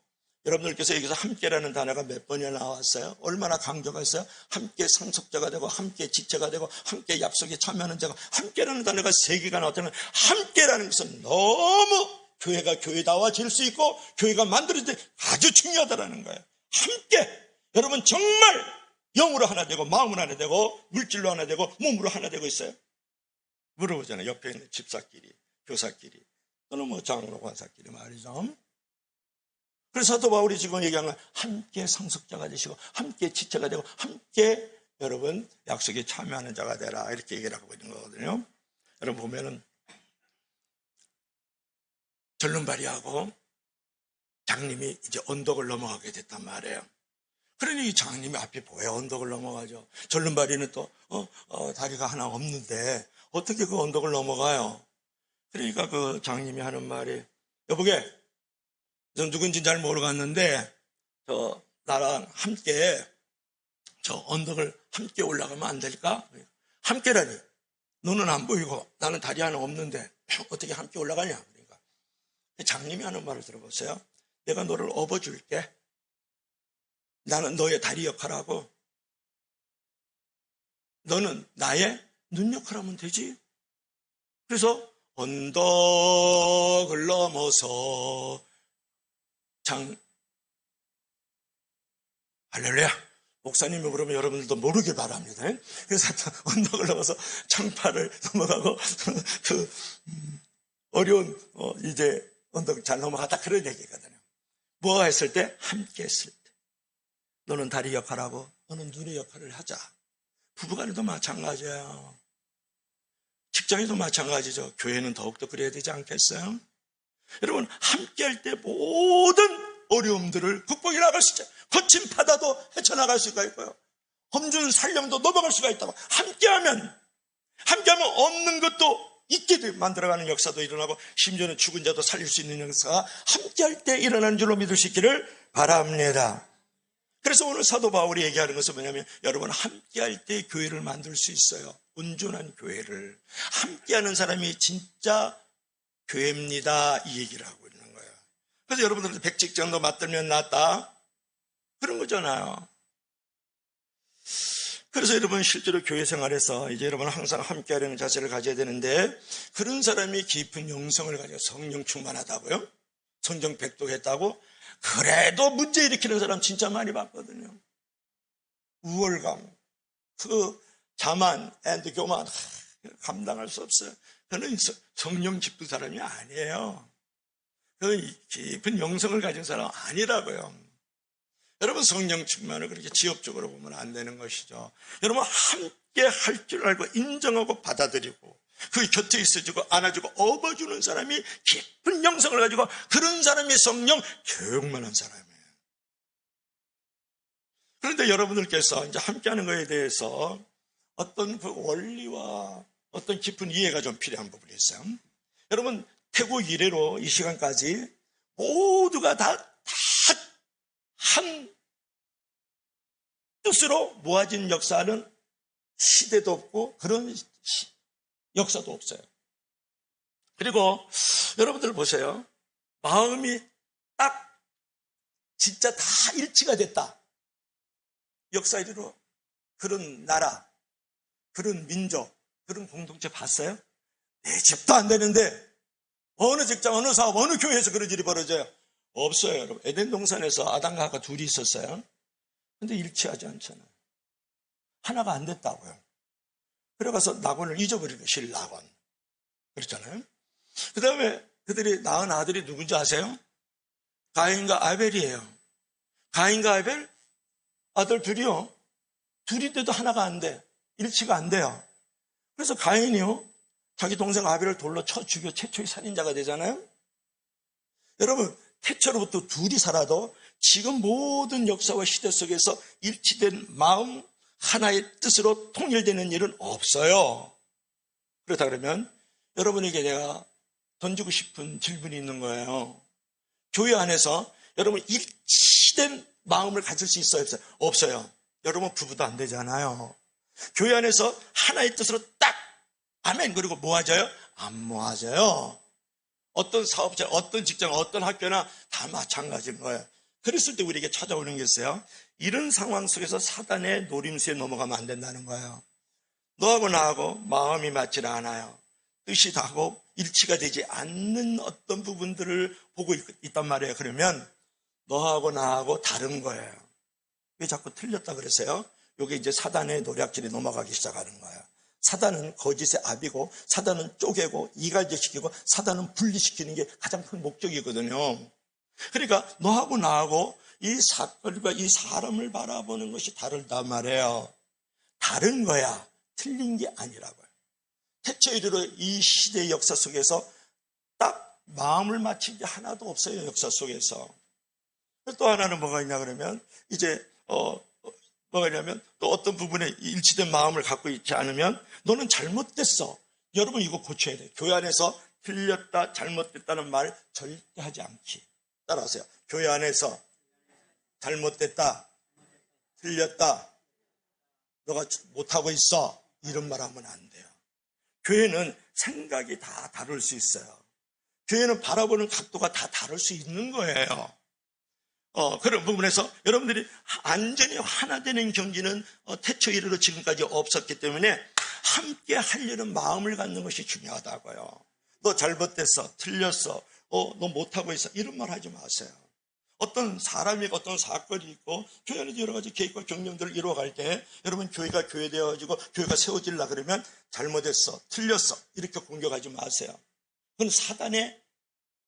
여러분들께서 여기서 함께라는 단어가 몇 번이나 나왔어요? 얼마나 강조가 있어요? 함께 상속자가 되고, 함께 지체가 되고, 함께 약속에 참여하는 자가, 함께라는 단어가 3개가 나왔다면, 함께라는 것은 너무 교회가 교회다워질 수 있고, 교회가 만들어질 때 아주 중요하다는 거예요. 함께. 여러분 정말 영으로 하나 되고, 마음으로 하나 되고, 물질로 하나 되고, 몸으로 하나 되고 있어요? 물어보잖아요. 옆에 있는 집사끼리, 교사끼리, 또는 뭐 장로, 권사끼리 말이죠. 그래서 사도 바울이 지금 얘기하는 건 함께 상속자가 되시고, 함께 지체가 되고, 함께 여러분 약속에 참여하는 자가 되라, 이렇게 얘기를 하고 있는 거거든요. 여러분 보면은 절름발이하고 장님이 이제 언덕을 넘어가게 됐단 말이에요. 그러니 이 장님이 앞에 보여 언덕을 넘어가죠. 절름발이는 또 다리가 하나 없는데 어떻게 그 언덕을 넘어가요? 그러니까 그 장님이 하는 말이, 여보게, 전 누군지 잘 모르겠는데 나랑 함께 저 언덕을 함께 올라가면 안 될까? 함께라니, 너는 안 보이고 나는 다리 하나 없는데 어떻게 함께 올라가냐? 그러니까 장님이 하는 말을 들어보세요. 내가 너를 업어줄게. 나는 너의 다리 역할하고 너는 나의 눈 역할하면 되지. 그래서 언덕을 넘어서 할렐루야. 목사님이 그러면 여러분들도 모르길 바랍니다. 그래서 언덕을 넘어서 창파를 넘어가고 그 어려운 이제 언덕 잘 넘어가다, 그런 얘기거든요. 뭐 했을 때? 함께 했을 때. 너는 다리 역할하고 너는 눈의 역할을 하자. 부부간에도 마찬가지예요. 직장에도 마찬가지죠. 교회는 더욱더 그래야 되지 않겠어요? 여러분, 함께 할 때 모든 어려움들을 극복해 나갈 수 있죠. 거친 바다도 헤쳐나갈 수가 있고요. 험준 산령도 넘어갈 수가 있다고. 함께하면 없는 것도 있게 만들어가는 역사도 일어나고, 심지어는 죽은 자도 살릴 수 있는 역사가 함께할 때 일어나는 줄로 믿을 수 있기를 바랍니다. 그래서 오늘 사도 바울이 얘기하는 것은 뭐냐면, 여러분 함께할 때 교회를 만들 수 있어요. 온전한 교회를. 함께하는 사람이 진짜 교회입니다, 이 얘기를 하고 있는 거예요. 그래서 여러분들도 백직장도 맡들면 낫다, 그런 거잖아요. 그래서 여러분 실제로 교회 생활에서 이제 여러분 항상 함께하려는 자세를 가져야 되는데, 그런 사람이 깊은 영성을 가지고 성령 충만하다고요? 성경 백독했다고? 그래도 문제 일으키는 사람 진짜 많이 봤거든요. 우월감, 자만, 교만, 감당할 수 없어요. 그는 성령 깊은 사람이 아니에요. 그 깊은 영성을 가진 사람 아니라고요. 여러분 성령 충만을 그렇게 지엽적으로 보면 안 되는 것이죠. 여러분 함께 할 줄 알고 인정하고 받아들이고 그 곁에 있어주고 안아주고 업어주는 사람이 깊은 영성을 가지고 그런 사람이 성령 교육만 한 사람이에요. 그런데 여러분들께서 이제 함께하는 것에 대해서 어떤 그 원리와 어떤 깊은 이해가 좀 필요한 부분이 있어요. 여러분 태국 이래로 이 시간까지 모두가 다 한 뜻으로 모아진 역사는 시대도 없고 그런 역사도 없어요. 그리고 여러분들 보세요. 마음이 딱 진짜 다 일치가 됐다. 역사 이래로 그런 나라, 그런 민족, 그런 공동체 봤어요? 내 집도 안 되는데 어느 직장, 어느 사업, 어느 교회에서 그런 일이 벌어져요? 없어요. 여러분 에덴 동산에서 아담과 하와가 둘이 있었어요. 근데 일치하지 않잖아요. 하나가 안 됐다고요. 그래가서 낙원을 잊어버리는 것이 낙원. 그렇잖아요. 그 다음에 그들이 낳은 아들이 누군지 아세요? 가인과 아벨이에요. 가인과 아벨 아들 둘이요. 둘인데도 하나가 안 돼. 일치가 안 돼요. 그래서 가인이요. 자기 동생 아벨을 돌로 쳐 죽여 최초의 살인자가 되잖아요. 여러분 태초로부터 둘이 살아도 지금 모든 역사와 시대 속에서 일치된 마음 하나의 뜻으로 통일되는 일은 없어요. 그렇다 그러면 여러분에게 내가 던지고 싶은 질문이 있는 거예요. 교회 안에서 여러분 일치된 마음을 가질 수 있어요? 없어요? 없어요. 여러분 부부도 안 되잖아요. 교회 안에서 하나의 뜻으로 딱 아멘 그리고 모아져요? 안 모아져요. 어떤 사업자, 어떤 직장, 어떤 학교나 다 마찬가지인 거예요. 그랬을 때 우리에게 찾아오는 게 있어요. 이런 상황 속에서 사단의 노림수에 넘어가면 안 된다는 거예요. 너하고 나하고 마음이 맞지 않아요. 뜻이 다고 일치가 되지 않는 어떤 부분들을 보고 있단 말이에요. 그러면 너하고 나하고 다른 거예요. 왜 자꾸 틀렸다 그랬어요? 이게 이제 사단의 노략질에 넘어가기 시작하는 거예요. 사단은 거짓의 압이고 사단은 쪼개고 이갈제시키고 사단은 분리시키는 게 가장 큰 목적이거든요. 그러니까 너하고 나하고 이 사건과 이 사람을 바라보는 것이 다르단 말이에요. 다른 거야. 틀린 게 아니라고요. 태초 이르로 이 시대의 역사 속에서 딱 마음을 맞춘 게 하나도 없어요. 역사 속에서. 또 하나는 뭐가 있냐 그러면 이제 뭐가 있냐면 또 어떤 부분에 일치된 마음을 갖고 있지 않으면 너는 잘못됐어. 여러분 이거 고쳐야 돼요. 교회 안에서 틀렸다 잘못됐다는 말 절대 하지 않기. 따라하세요. 교회 안에서 잘못됐다 틀렸다 너가 못하고 있어 이런 말 하면 안 돼요. 교회는 생각이 다 다를 수 있어요. 교회는 바라보는 각도가 다 다를 수 있는 거예요. 그런 부분에서 여러분들이 완전히 하나 되는 경지는 태초 이르로 지금까지 없었기 때문에 함께 하려는 마음을 갖는 것이 중요하다고요. 너 잘못됐어, 틀렸어, 너 못하고 있어 이런 말 하지 마세요. 어떤 사람이 있고 어떤 사건이 있고 교회 안에서 여러 가지 계획과 경영들을 이루어갈 때 여러분 교회가 교회되어지고 교회가 세워지려 그러면 잘못했어, 틀렸어 이렇게 공격하지 마세요. 그건 사단의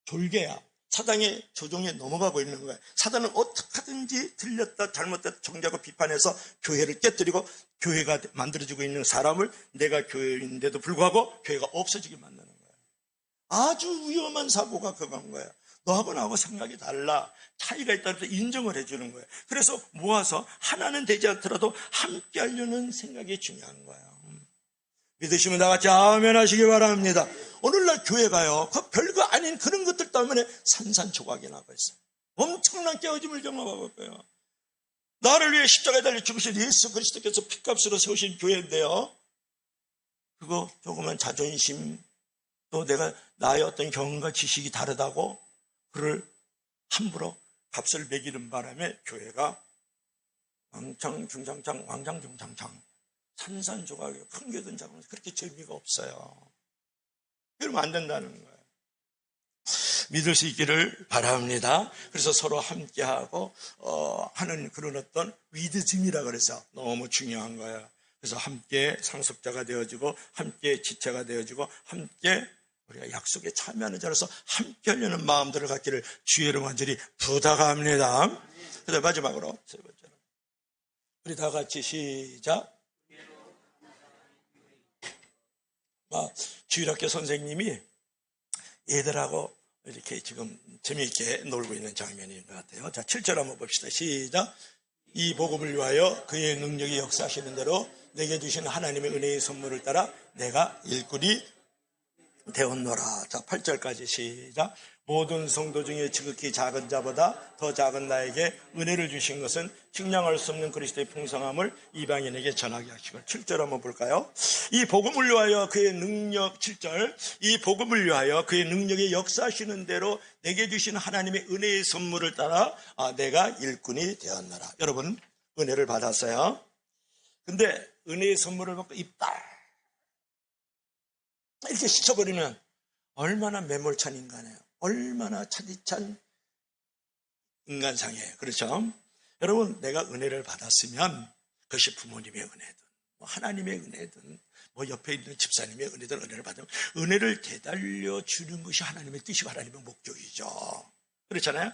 졸개야. 사단의 조종에 넘어가 버리는 거예요. 사단은 어떻게 하든지 틀렸다 잘못됐다 정죄하고 비판해서 교회를 깨뜨리고 교회가 만들어지고 있는 사람을 내가 교회인데도 불구하고 교회가 없어지게 만드는 거예요. 아주 위험한 사고가 그건 거예요. 너하고 나하고 생각이 달라. 차이가 있다고 해서 인정을 해주는 거예요. 그래서 모아서 하나는 되지 않더라도 함께 하려는 생각이 중요한 거예요. 믿으시면 다 같이 아멘 하시기 바랍니다. 오늘날 교회가요, 그 별거 아닌 그런 것들 때문에 산산조각이 나고 있어요. 엄청난 깨어짐을 경험하고 있고요. 나를 위해 십자가에 달려 죽으신 예수 그리스도께서 핏값으로 세우신 교회인데요. 그거 조그만 자존심, 또 내가 나의 어떤 경험과 지식이 다르다고 그를 함부로 값을 매기는 바람에 교회가 왕창 중장창 왕장 중장창 산산조각이 큰 교회든 작은 그렇게 재미가 없어요. 그러면 안 된다는 거예요. 믿을 수 있기를 바랍니다. 그래서 서로 함께하고 하는 그런 어떤 위드즘이라 그래서 너무 중요한 거예요. 그래서 함께 상속자가 되어지고 함께 지체가 되어지고 함께 우리가 약속에 참여하는 자로서 함께 하려는 마음들을 갖기를 주의 이름으로 간절히 부탁합니다. 그다음 마지막으로 세 번째로 우리 다 같이 시작. 주일학교 선생님이 애들하고 이렇게 지금 재미있게 놀고 있는 장면인 것 같아요. 자, 7절 한번 봅시다. 시작. 이 복음을 위하여 그의 능력이 역사하시는 대로 내게 주신 하나님의 은혜의 선물을 따라 내가 일꾼이 되었노라. 자, 8절까지 시작. 모든 성도 중에 지극히 작은 자보다 더 작은 나에게 은혜를 주신 것은 측량할 수 없는 그리스도의 풍성함을 이방인에게 전하게 하시고. 7절 한번 볼까요? 이 복음을 위하여 그의 능력, 7절, 이 복음을 위하여 그의 능력에 역사하시는 대로 내게 주신 하나님의 은혜의 선물을 따라 내가 일꾼이 되었노라. 여러분, 은혜를 받았어요. 근데 은혜의 선물을 받고 입다 이렇게 씻어버리면 얼마나 매몰찬 인간이에요. 얼마나 차디찬 인간상이에요. 그렇죠? 여러분, 내가 은혜를 받았으면 그것이 부모님의 은혜든 하나님의 은혜든 옆에 있는 집사님의 은혜든 은혜를 받으면 은혜를 되달려 주는 것이 하나님의 뜻이고 하나님의 목적이죠. 그렇잖아요?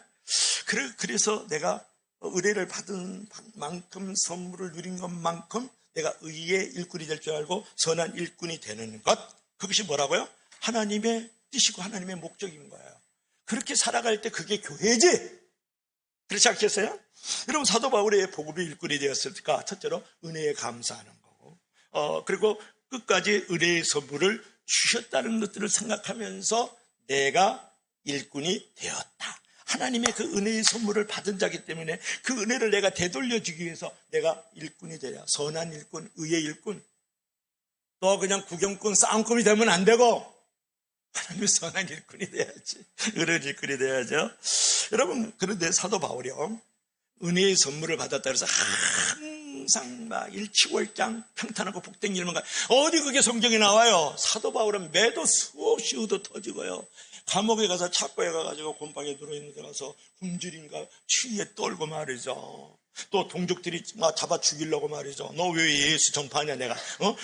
그래서 내가 은혜를 받은 만큼 선물을 누린 것만큼 내가 의의 일꾼이 될 줄 알고 선한 일꾼이 되는 것, 그것이 뭐라고요? 하나님의 뜻이고 하나님의 목적인 거예요. 그렇게 살아갈 때 그게 교회지. 그렇지 않겠어요? 여러분, 사도 바울의 복음의 일꾼이 되었을까? 첫째로 은혜에 감사하는 거고, 그리고 끝까지 은혜의 선물을 주셨다는 것들을 생각하면서 내가 일꾼이 되었다. 하나님의 그 은혜의 선물을 받은 자기 때문에 그 은혜를 내가 되돌려주기 위해서 내가 일꾼이 되야. 선한 일꾼, 의의 일꾼. 또 그냥 구경꾼, 싸움꾼이 되면 안 되고 하나님의 선한 일꾼이 돼야지. 은혜의 일꾼이 돼야죠. 여러분, 그런데 사도 바울이요, 은혜의 선물을 받았다 그래서 항상 막 일치월장 평탄하고 복된 일만 가. 어디 그게 성경에 나와요? 사도 바울은 매도 수없이 의도 터지고요. 감옥에 가서 착고에 가가지고 곰팡이에 들어있는 데 가서 굶주림과 추위에 떨고 말이죠. 또 동족들이 막 잡아 죽이려고 말이죠. 너 왜 예수 전파하냐 내가.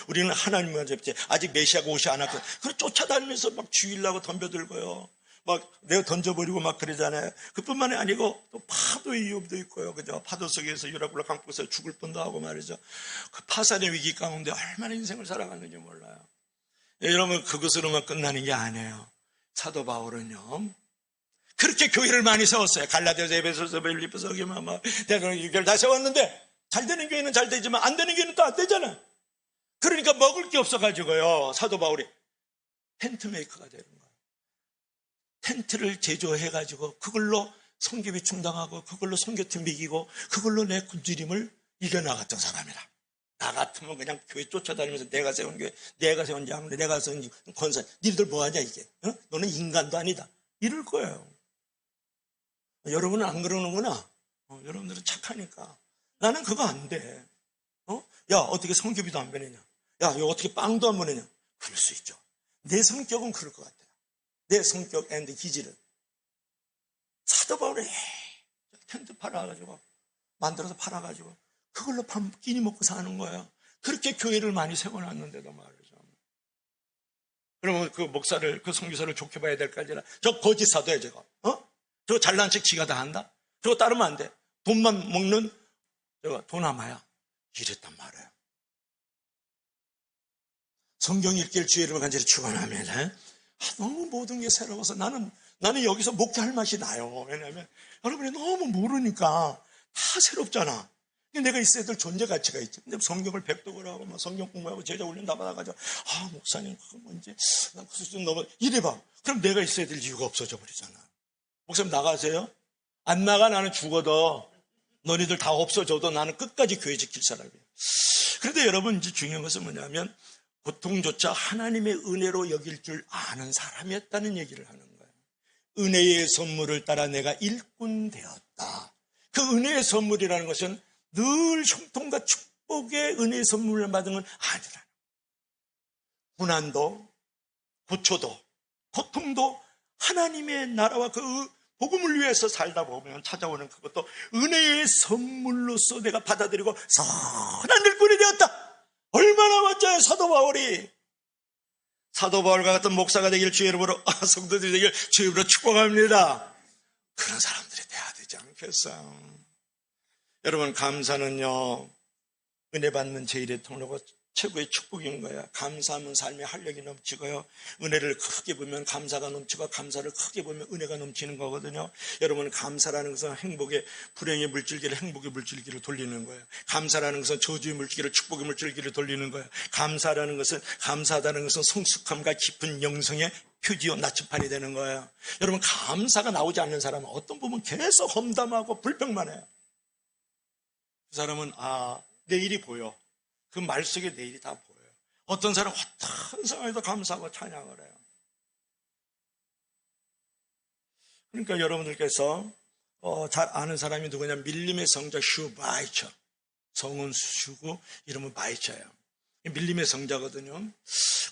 우리는 하나님만 잡지. 아직 메시아가 오지 않았거든. 그래 쫓아다니면서 막 죽이려고 덤벼들고요. 막 내가 던져버리고 막 그러잖아요. 그뿐만이 아니고 또 파도의 위협도 있고요. 그죠? 파도 속에서 유라굴라 강풍에서 죽을 뻔도 하고 말이죠. 그 파산의 위기 가운데 얼마나 인생을 살아갔는지 몰라요. 여러분, 그것으로만 끝나는 게 아니에요. 사도 바울은요, 그렇게 교회를 많이 세웠어요. 갈라디아서, 에베소서, 빌립보서, 대로교회를 다 세웠는데 잘 되는 교회는 잘 되지만 안 되는 교회는 또 안 되잖아요. 그러니까 먹을 게 없어가지고요, 사도 바울이 텐트 메이커가 되는 거예요. 텐트를 제조해가지고 그걸로 선교비 충당하고 그걸로 선교팀 이기고 그걸로 내 굶주림을 이겨나갔던 사람이라. 나 같으면 그냥 교회 쫓아다니면서 내가 세운 교회, 내가 세운 장례, 내가 세운 권사, 니들 뭐하냐 이게, 너는 인간도 아니다, 이럴 거예요. 여러분은 안 그러는구나. 여러분들은 착하니까. 나는 그거 안 돼. 야, 어떻게 성교비도 안 보내냐? 야, 이거 어떻게 빵도 안 보내냐? 그럴 수 있죠. 내 성격은 그럴 것 같아요. 내 성격 앤드 기질은. 사도 바울이 텐트 팔아가지고, 만들어서 팔아가지고 그걸로 밥 끼니 먹고 사는 거예요. 그렇게 교회를 많이 세워놨는데도 말이죠. 그러면 그 목사를, 그 선교사를 좋게 봐야 될 거 아니라 저 거짓 사도야 저거. 저거 잘난 척 지가 다 한다? 저거 따르면 안 돼. 돈만 먹는 저거 도나마야. 이랬단 말이에요. 성경 읽기를 주의 이름을 간절히 축원하면 너무 모든 게 새로워서 나는 여기서 목회할 맛이 나요. 왜냐하면 여러분이 너무 모르니까 다 새롭잖아. 내가 있어야 될 존재 가치가 있지. 근데 성경을 백독을 하고 막 성경 공부하고 제자 훈련 다 받아가지고 목사님 그거 뭔지 나 그 수준 넘어 이래봐. 그럼 내가 있어야 될 이유가 없어져 버리잖아. 목사님 나가세요? 안 나가. 나는 죽어도 너희들 다 없어져도 나는 끝까지 교회 지킬 사람이에요. 그런데 여러분, 이제 중요한 것은 뭐냐면 고통조차 하나님의 은혜로 여길 줄 아는 사람이었다는 얘기를 하는 거예요. 은혜의 선물을 따라 내가 일꾼 되었다. 그 은혜의 선물이라는 것은 늘 형통과 축복의 은혜의 선물을 받은 건 아니라, 고난도 고초도 고통도 하나님의 나라와 그 복음을 위해서 살다 보면 찾아오는 그것도 은혜의 선물로서 내가 받아들이고 선한 일꾼이 되었다. 얼마나 멋져요. 사도 바울이. 사도 바울과 같은 목사가 되길 주의 이름으로, 성도들이 되길 주의 이름으로 축복합니다. 그런 사람들이 돼야 되지 않겠어요? 여러분, 감사는요, 은혜 받는 제1의 통로가 최고의 축복인 거야. 감사하면 삶의 활력이 넘치고요. 은혜를 크게 보면 감사가 넘치고, 감사를 크게 보면 은혜가 넘치는 거거든요. 여러분, 감사라는 것은 행복의, 불행의 물줄기를 행복의 물줄기로 돌리는 거예요. 감사라는 것은 저주의 물줄기를 축복의 물줄기로 돌리는 거예요. 감사하다는 것은 성숙함과 깊은 영성의 표지요, 나침판이 되는 거예요. 여러분, 감사가 나오지 않는 사람은 어떤 부분 계속 험담하고 불평만 해요. 그 사람은 내일이 보여. 그 말 속에 내일이 다 보여요. 어떤 사람은 어떤 상황에도 감사하고 찬양을 해요. 그러니까 여러분들께서 잘 아는 사람이 누구냐, 밀림의 성자 슈바이처. 성은 슈고 이름은 바이처예요. 밀림의 성자거든요.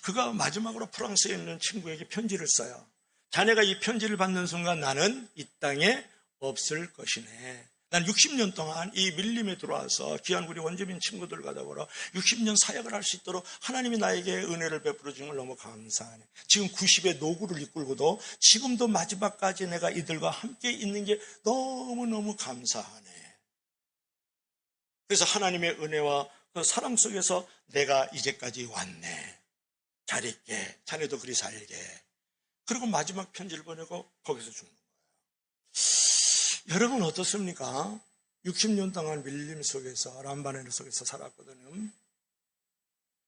그가 마지막으로 프랑스에 있는 친구에게 편지를 써요. 자네가 이 편지를 받는 순간 나는 이 땅에 없을 것이네. 난 60년 동안 이 밀림에 들어와서 귀한 우리 원주민 친구들과 더불어 60년 사역을 할 수 있도록 하나님이 나에게 은혜를 베풀어 주신 걸 너무 감사하네. 지금 90의 노구를 이끌고도 지금도 마지막까지 내가 이들과 함께 있는 게 너무너무 감사하네. 그래서 하나님의 은혜와 그 사랑 속에서 내가 이제까지 왔네. 잘 있게, 자네도 그리 살게. 그리고 마지막 편지를 보내고 거기서 죽는 거예요. 여러분 어떻습니까? 60년 동안 밀림 속에서, 람바네르 속에서 살았거든요.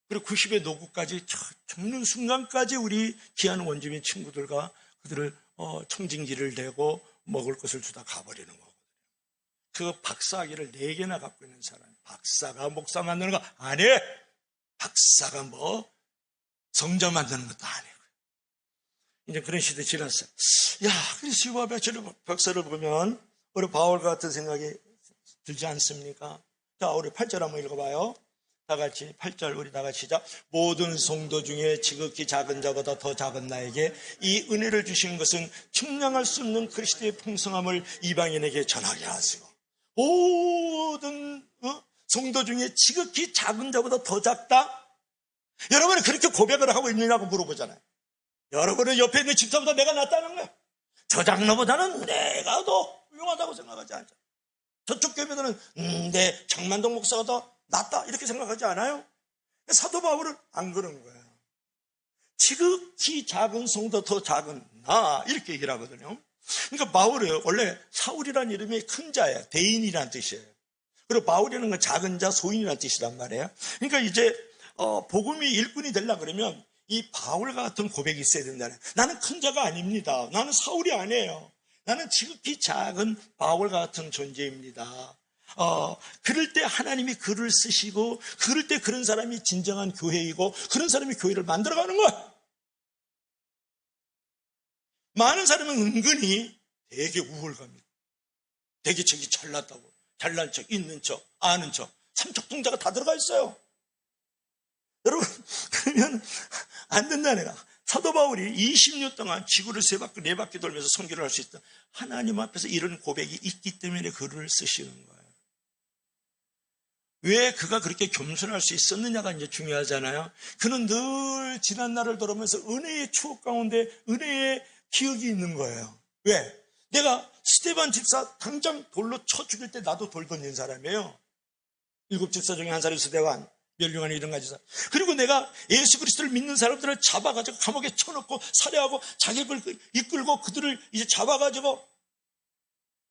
그리고 90의 노구까지 죽는 순간까지 우리 귀한 원주민 친구들과 그들을 청진기를 대고 먹을 것을 주다 가버리는 거거든요. 그 박사학위를 4개나 갖고 있는 사람, 박사가 목사 만드는 거 아니에요. 박사가 성자 만드는 것도 아니에요. 이제 그런 시대 지났어요. 그리스 유아 벽사를 보면 우리 바울 같은 생각이 들지 않습니까? 자, 우리 8절 한번 읽어봐요. 다 같이 8절 우리 다 같이 시작. 모든 성도 중에 지극히 작은 자보다 더 작은 나에게 이 은혜를 주신 것은 측량할 수 없는 그리스도의 풍성함을 이방인에게 전하게 하시고, 모든 성도 중에 지극히 작은 자보다 더 작다? 여러분은 그렇게 고백을 하고 있느냐고 물어보잖아요. 여러분은 옆에 있는 집사보다 내가 낫다는 거예요. 저 장로보다는 내가 더 훌륭하다고 생각하지 않죠. 저쪽 교회보다는 내 장만동 목사가 더 낫다 이렇게 생각하지 않아요? 사도 바울은 안 그런 거예요. 지극히 작은 성도 더 작은 나 이렇게 얘기를 하거든요. 그러니까 바울은 원래 사울이라는 이름이 큰 자예요. 대인이라는 뜻이에요. 그리고 바울이라는 건 작은 자, 소인이라는 뜻이란 말이에요. 그러니까 이제 복음이 일꾼이 되려고 그러면 이 바울과 같은 고백이 있어야 된다는. 나는 큰 자가 아닙니다. 나는 사울이 아니에요. 나는 지극히 작은 바울과 같은 존재입니다. 그럴 때 하나님이 글을 쓰시고, 그럴 때 그런 사람이 진정한 교회이고, 그런 사람이 교회를 만들어가는 거야. 많은 사람은 은근히 되게 우월감이고, 되게 저기 잘났다고, 잘난 척, 있는 척, 아는 척, 삼척동자가 다 들어가 있어요. 여러분, 그러면 안 된다 내가. 사도 바울이 20년 동안 지구를 4바퀴 돌면서 선교를 할 수 있다. 하나님 앞에서 이런 고백이 있기 때문에 글을 쓰시는 거예요. 왜 그가 그렇게 겸손할 수 있었느냐가 이제 중요하잖아요. 그는 늘 지난 날을 돌아오면서 은혜의 추억 가운데 은혜의 기억이 있는 거예요. 왜? 내가 스데반 집사 당장 돌로 쳐 죽일 때 나도 돌 던진 사람이에요. 7 집사 중에 한 사람이 스데반. 멸륭한 이런 가지사. 그리고 내가 예수 그리스도를 믿는 사람들을 잡아가지고 감옥에 쳐놓고 살해하고 자격을 이끌고 그들을 이제 잡아가지고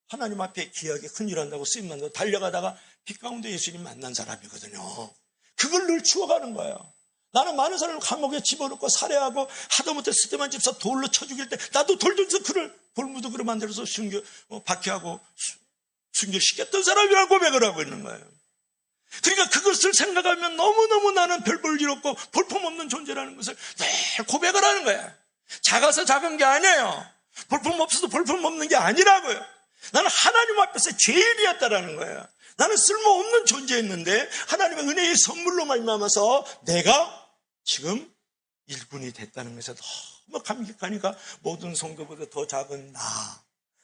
하나님 앞에 귀하게 큰일한다고 쓰임난다고 달려가다가 빛 가운데 예수님 만난 사람이거든요. 그걸 늘 추억하는 거예요. 나는 많은 사람을 감옥에 집어넣고 살해하고 하다못해 스데반 집사 돌로 쳐 죽일 때 나도 돌 던져서 그를 돌무더기로 만들어서 박해하고 순교시켰던 사람이라고 고백을 하고 있는 거예요. 그러니까 그것을 생각하면 너무너무 나는 별 볼 일 없고 볼품없는 존재라는 것을 늘 고백을 하는 거야. 작아서 작은 게 아니에요. 볼품 없어도 볼품 없는 게 아니라고요. 나는 하나님 앞에서 제일이었다라는 거예요. 나는 쓸모없는 존재였는데 하나님의 은혜의 선물로 말미암아서 내가 지금 일꾼이 됐다는 것에 너무 감격하니까 모든 성도보다 더 작은 나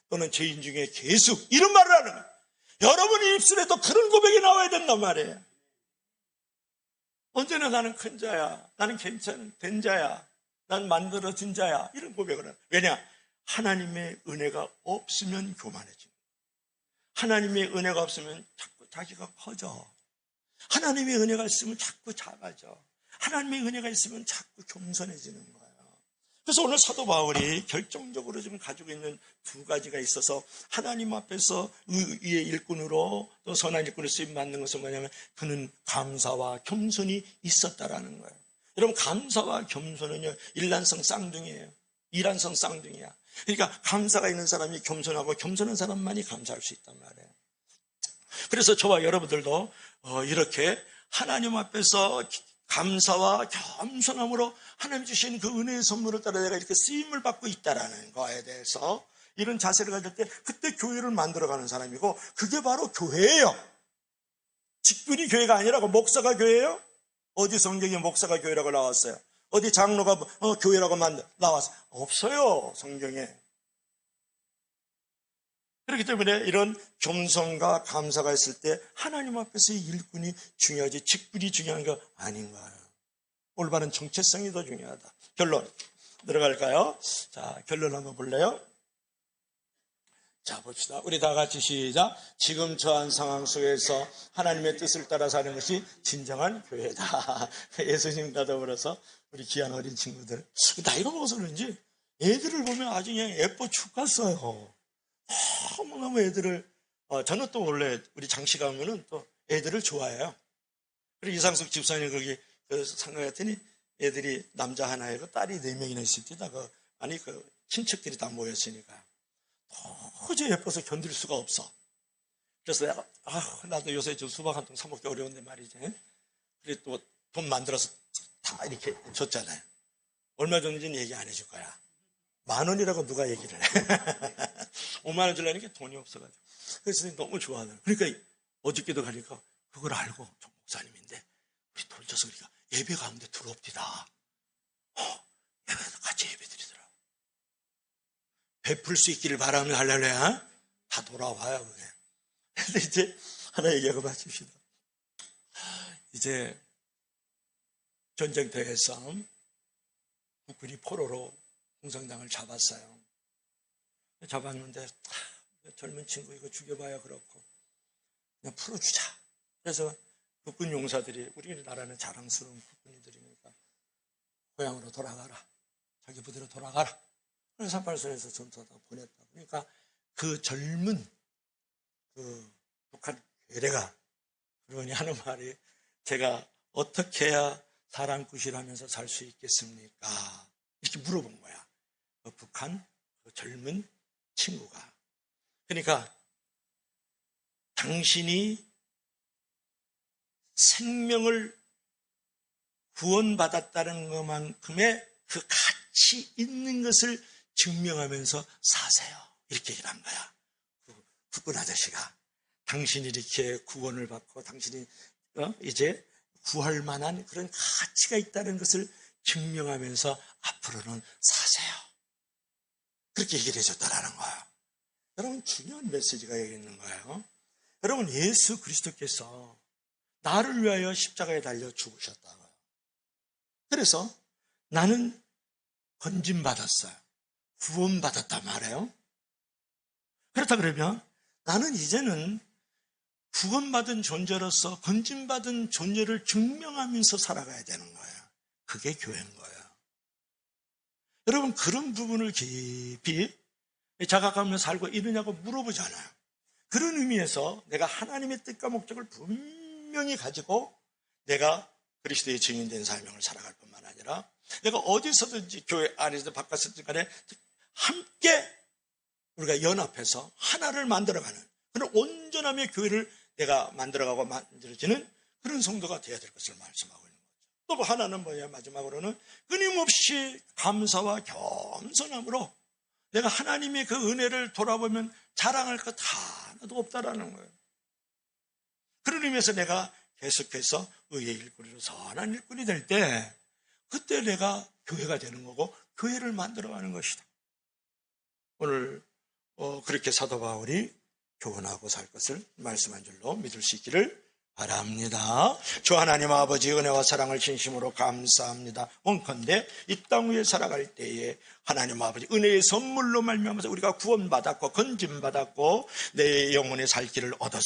또는 죄인 중에 계속 이런 말을 하는 거예요. 여러분의 입술에도 그런 고백이 나와야 된단 말이에요. 언제나 나는 큰 자야, 나는 괜찮은 된 자야, 난 만들어진 자야 이런 고백을 해요. 왜냐? 하나님의 은혜가 없으면 교만해집니다. 하나님의 은혜가 없으면 자꾸 자기가 커져. 하나님의 은혜가 있으면 자꾸 작아져. 하나님의 은혜가 있으면 자꾸 겸손해지는 거예요. 그래서 오늘 사도 바울이 결정적으로 지금 가지고 있는 두 가지가 있어서 하나님 앞에서 의의 일꾼으로 또 선한 일꾼으로 쓰임받는 것은 뭐냐면 그는 감사와 겸손이 있었다라는 거예요. 여러분, 감사와 겸손은요, 일란성 쌍둥이에요. 이란성 쌍둥이야. 그러니까 감사가 있는 사람이 겸손하고 겸손한 사람만이 감사할 수 있단 말이에요. 그래서 저와 여러분들도 이렇게 하나님 앞에서 감사와 겸손함으로 하나님 주신 그 은혜의 선물을 따라 내가 이렇게 쓰임을 받고 있다라는 거에 대해서 이런 자세를 가질 때 그때 교회를 만들어가는 사람이고, 그게 바로 교회예요. 직분이 교회가 아니라고. 목사가 교회예요? 어디 성경에 목사가 교회라고 나왔어요? 어디 장로가 교회라고 나왔어요? 없어요, 성경에. 그렇기 때문에 이런 겸손과 감사가 있을 때 하나님 앞에서의 일꾼이 중요하지 직분이 중요한 거 아닌 거예요. 올바른 정체성이 더 중요하다. 결론 들어갈까요? 자, 결론 한번 볼래요? 자, 봅시다. 우리 다 같이 시작. 지금 처한 상황 속에서 하나님의 뜻을 따라 사는 것이 진정한 교회다. 예수님과 더불어서 우리 귀한 어린 친구들, 나이가 먹어서 그런지 애들을 보면 아주 그냥 예뻐 죽겠어요. 너무너무 애들을, 저는 또 원래 우리 장씨 가면은 또 애들을 좋아해요. 그리고 이상숙 집사님 거기 상가했더니 애들이 남자 하나에 딸이 4명이나 있을 때다. 친척들이 다 모였으니까 도저히 예뻐서 견딜 수가 없어. 그래서 내가, 나도 요새 저 수박 한 통 사먹기 어려운데 말이지. 그래 또 돈 만들어서 다 이렇게 줬잖아요. 얼마 줬는지는 얘기 안 해줄 거야. 10,000원이라고 누가 얘기를 해. 50,000원 주려니까 돈이 없어가지고. 그래서 너무 좋아하더라고요. 그러니까 어저께도 가니까 그걸 알고, 정 목사님인데 우리 돈 줘서 우리가 예배 가운데 들어옵디다. 예배에서 같이 예배 드리더라고. 베풀 수 있기를 바라면 할렐루야. 다 돌아와요, 그게. 근데 이제 하나 얘기하고 마칩시다. 이제 전쟁터에서 국군이 포로로 공산당을 잡았어요. 잡았는데 젊은 친구 이거 죽여봐야 그렇고 그냥 풀어주자. 그래서 국군 용사들이, 우리나라는 자랑스러운 국군이들이니까 고향으로 돌아가라, 자기 부대로 돌아가라. 그래서 38선에서 전투하다가 보냈다. 그러니까 그 젊은 그 북한 괴뢰가 그러니 하는 말이, 제가 어떻게 해야 사랑굿이라면서 살 수 있겠습니까? 이렇게 물어본 거야. 그 북한 그 젊은 친구가. 그러니까 당신이 생명을 구원받았다는 것만큼의 그 가치 있는 것을 증명하면서 사세요. 이렇게 얘기를 한 거야. 그 국군 아저씨가. 당신이 이렇게 구원을 받고 당신이 이제 구할 만한 그런 가치가 있다는 것을 증명하면서 앞으로는 사세요. 그렇게 얘기를 해줬다라는 거예요. 여러분, 중요한 메시지가 여기 있는 거예요. 여러분, 예수 그리스도께서 나를 위하여 십자가에 달려 죽으셨다고요. 그래서 나는 건짐받았어요. 구원받았단 말이에요. 그렇다 그러면 나는 이제는 구원받은 존재로서 건짐받은 존재를 증명하면서 살아가야 되는 거예요. 그게 교회인 거예요. 여러분, 그런 부분을 깊이 자각하며 살고 있느냐고 물어보잖아요. 그런 의미에서 내가 하나님의 뜻과 목적을 분명히 가지고 내가 그리스도의 증인된 삶을 살아갈 뿐만 아니라 내가 어디서든지 교회 안에서 바깥에서든 간에 함께 우리가 연합해서 하나를 만들어가는 그런 온전함의 교회를 내가 만들어가고 만들어지는 그런 성도가 되어야 될 것을 말씀하고 있는 거죠. 또 하나는 뭐냐, 마지막으로는 끊임없이 감사와 겸손함으로 내가 하나님의 그 은혜를 돌아보면 자랑할 것 하나도 없다라는 거예요. 그런 의미에서 내가 계속해서 의의 일꾼으로 선한 일꾼이 될 때 그때 내가 교회가 되는 거고 교회를 만들어가는 것이다. 오늘 그렇게 사도 바울이 교훈하고 살 것을 말씀한 줄로 믿을 수 있기를 바랍니다. 주 하나님 아버지 은혜와 사랑을 진심으로 감사합니다. 원컨대 이 땅 위에 살아갈 때에 하나님 아버지 은혜의 선물로 말미암아서 우리가 구원받았고 건짐받았고 내 영혼의 살 길을 얻었어.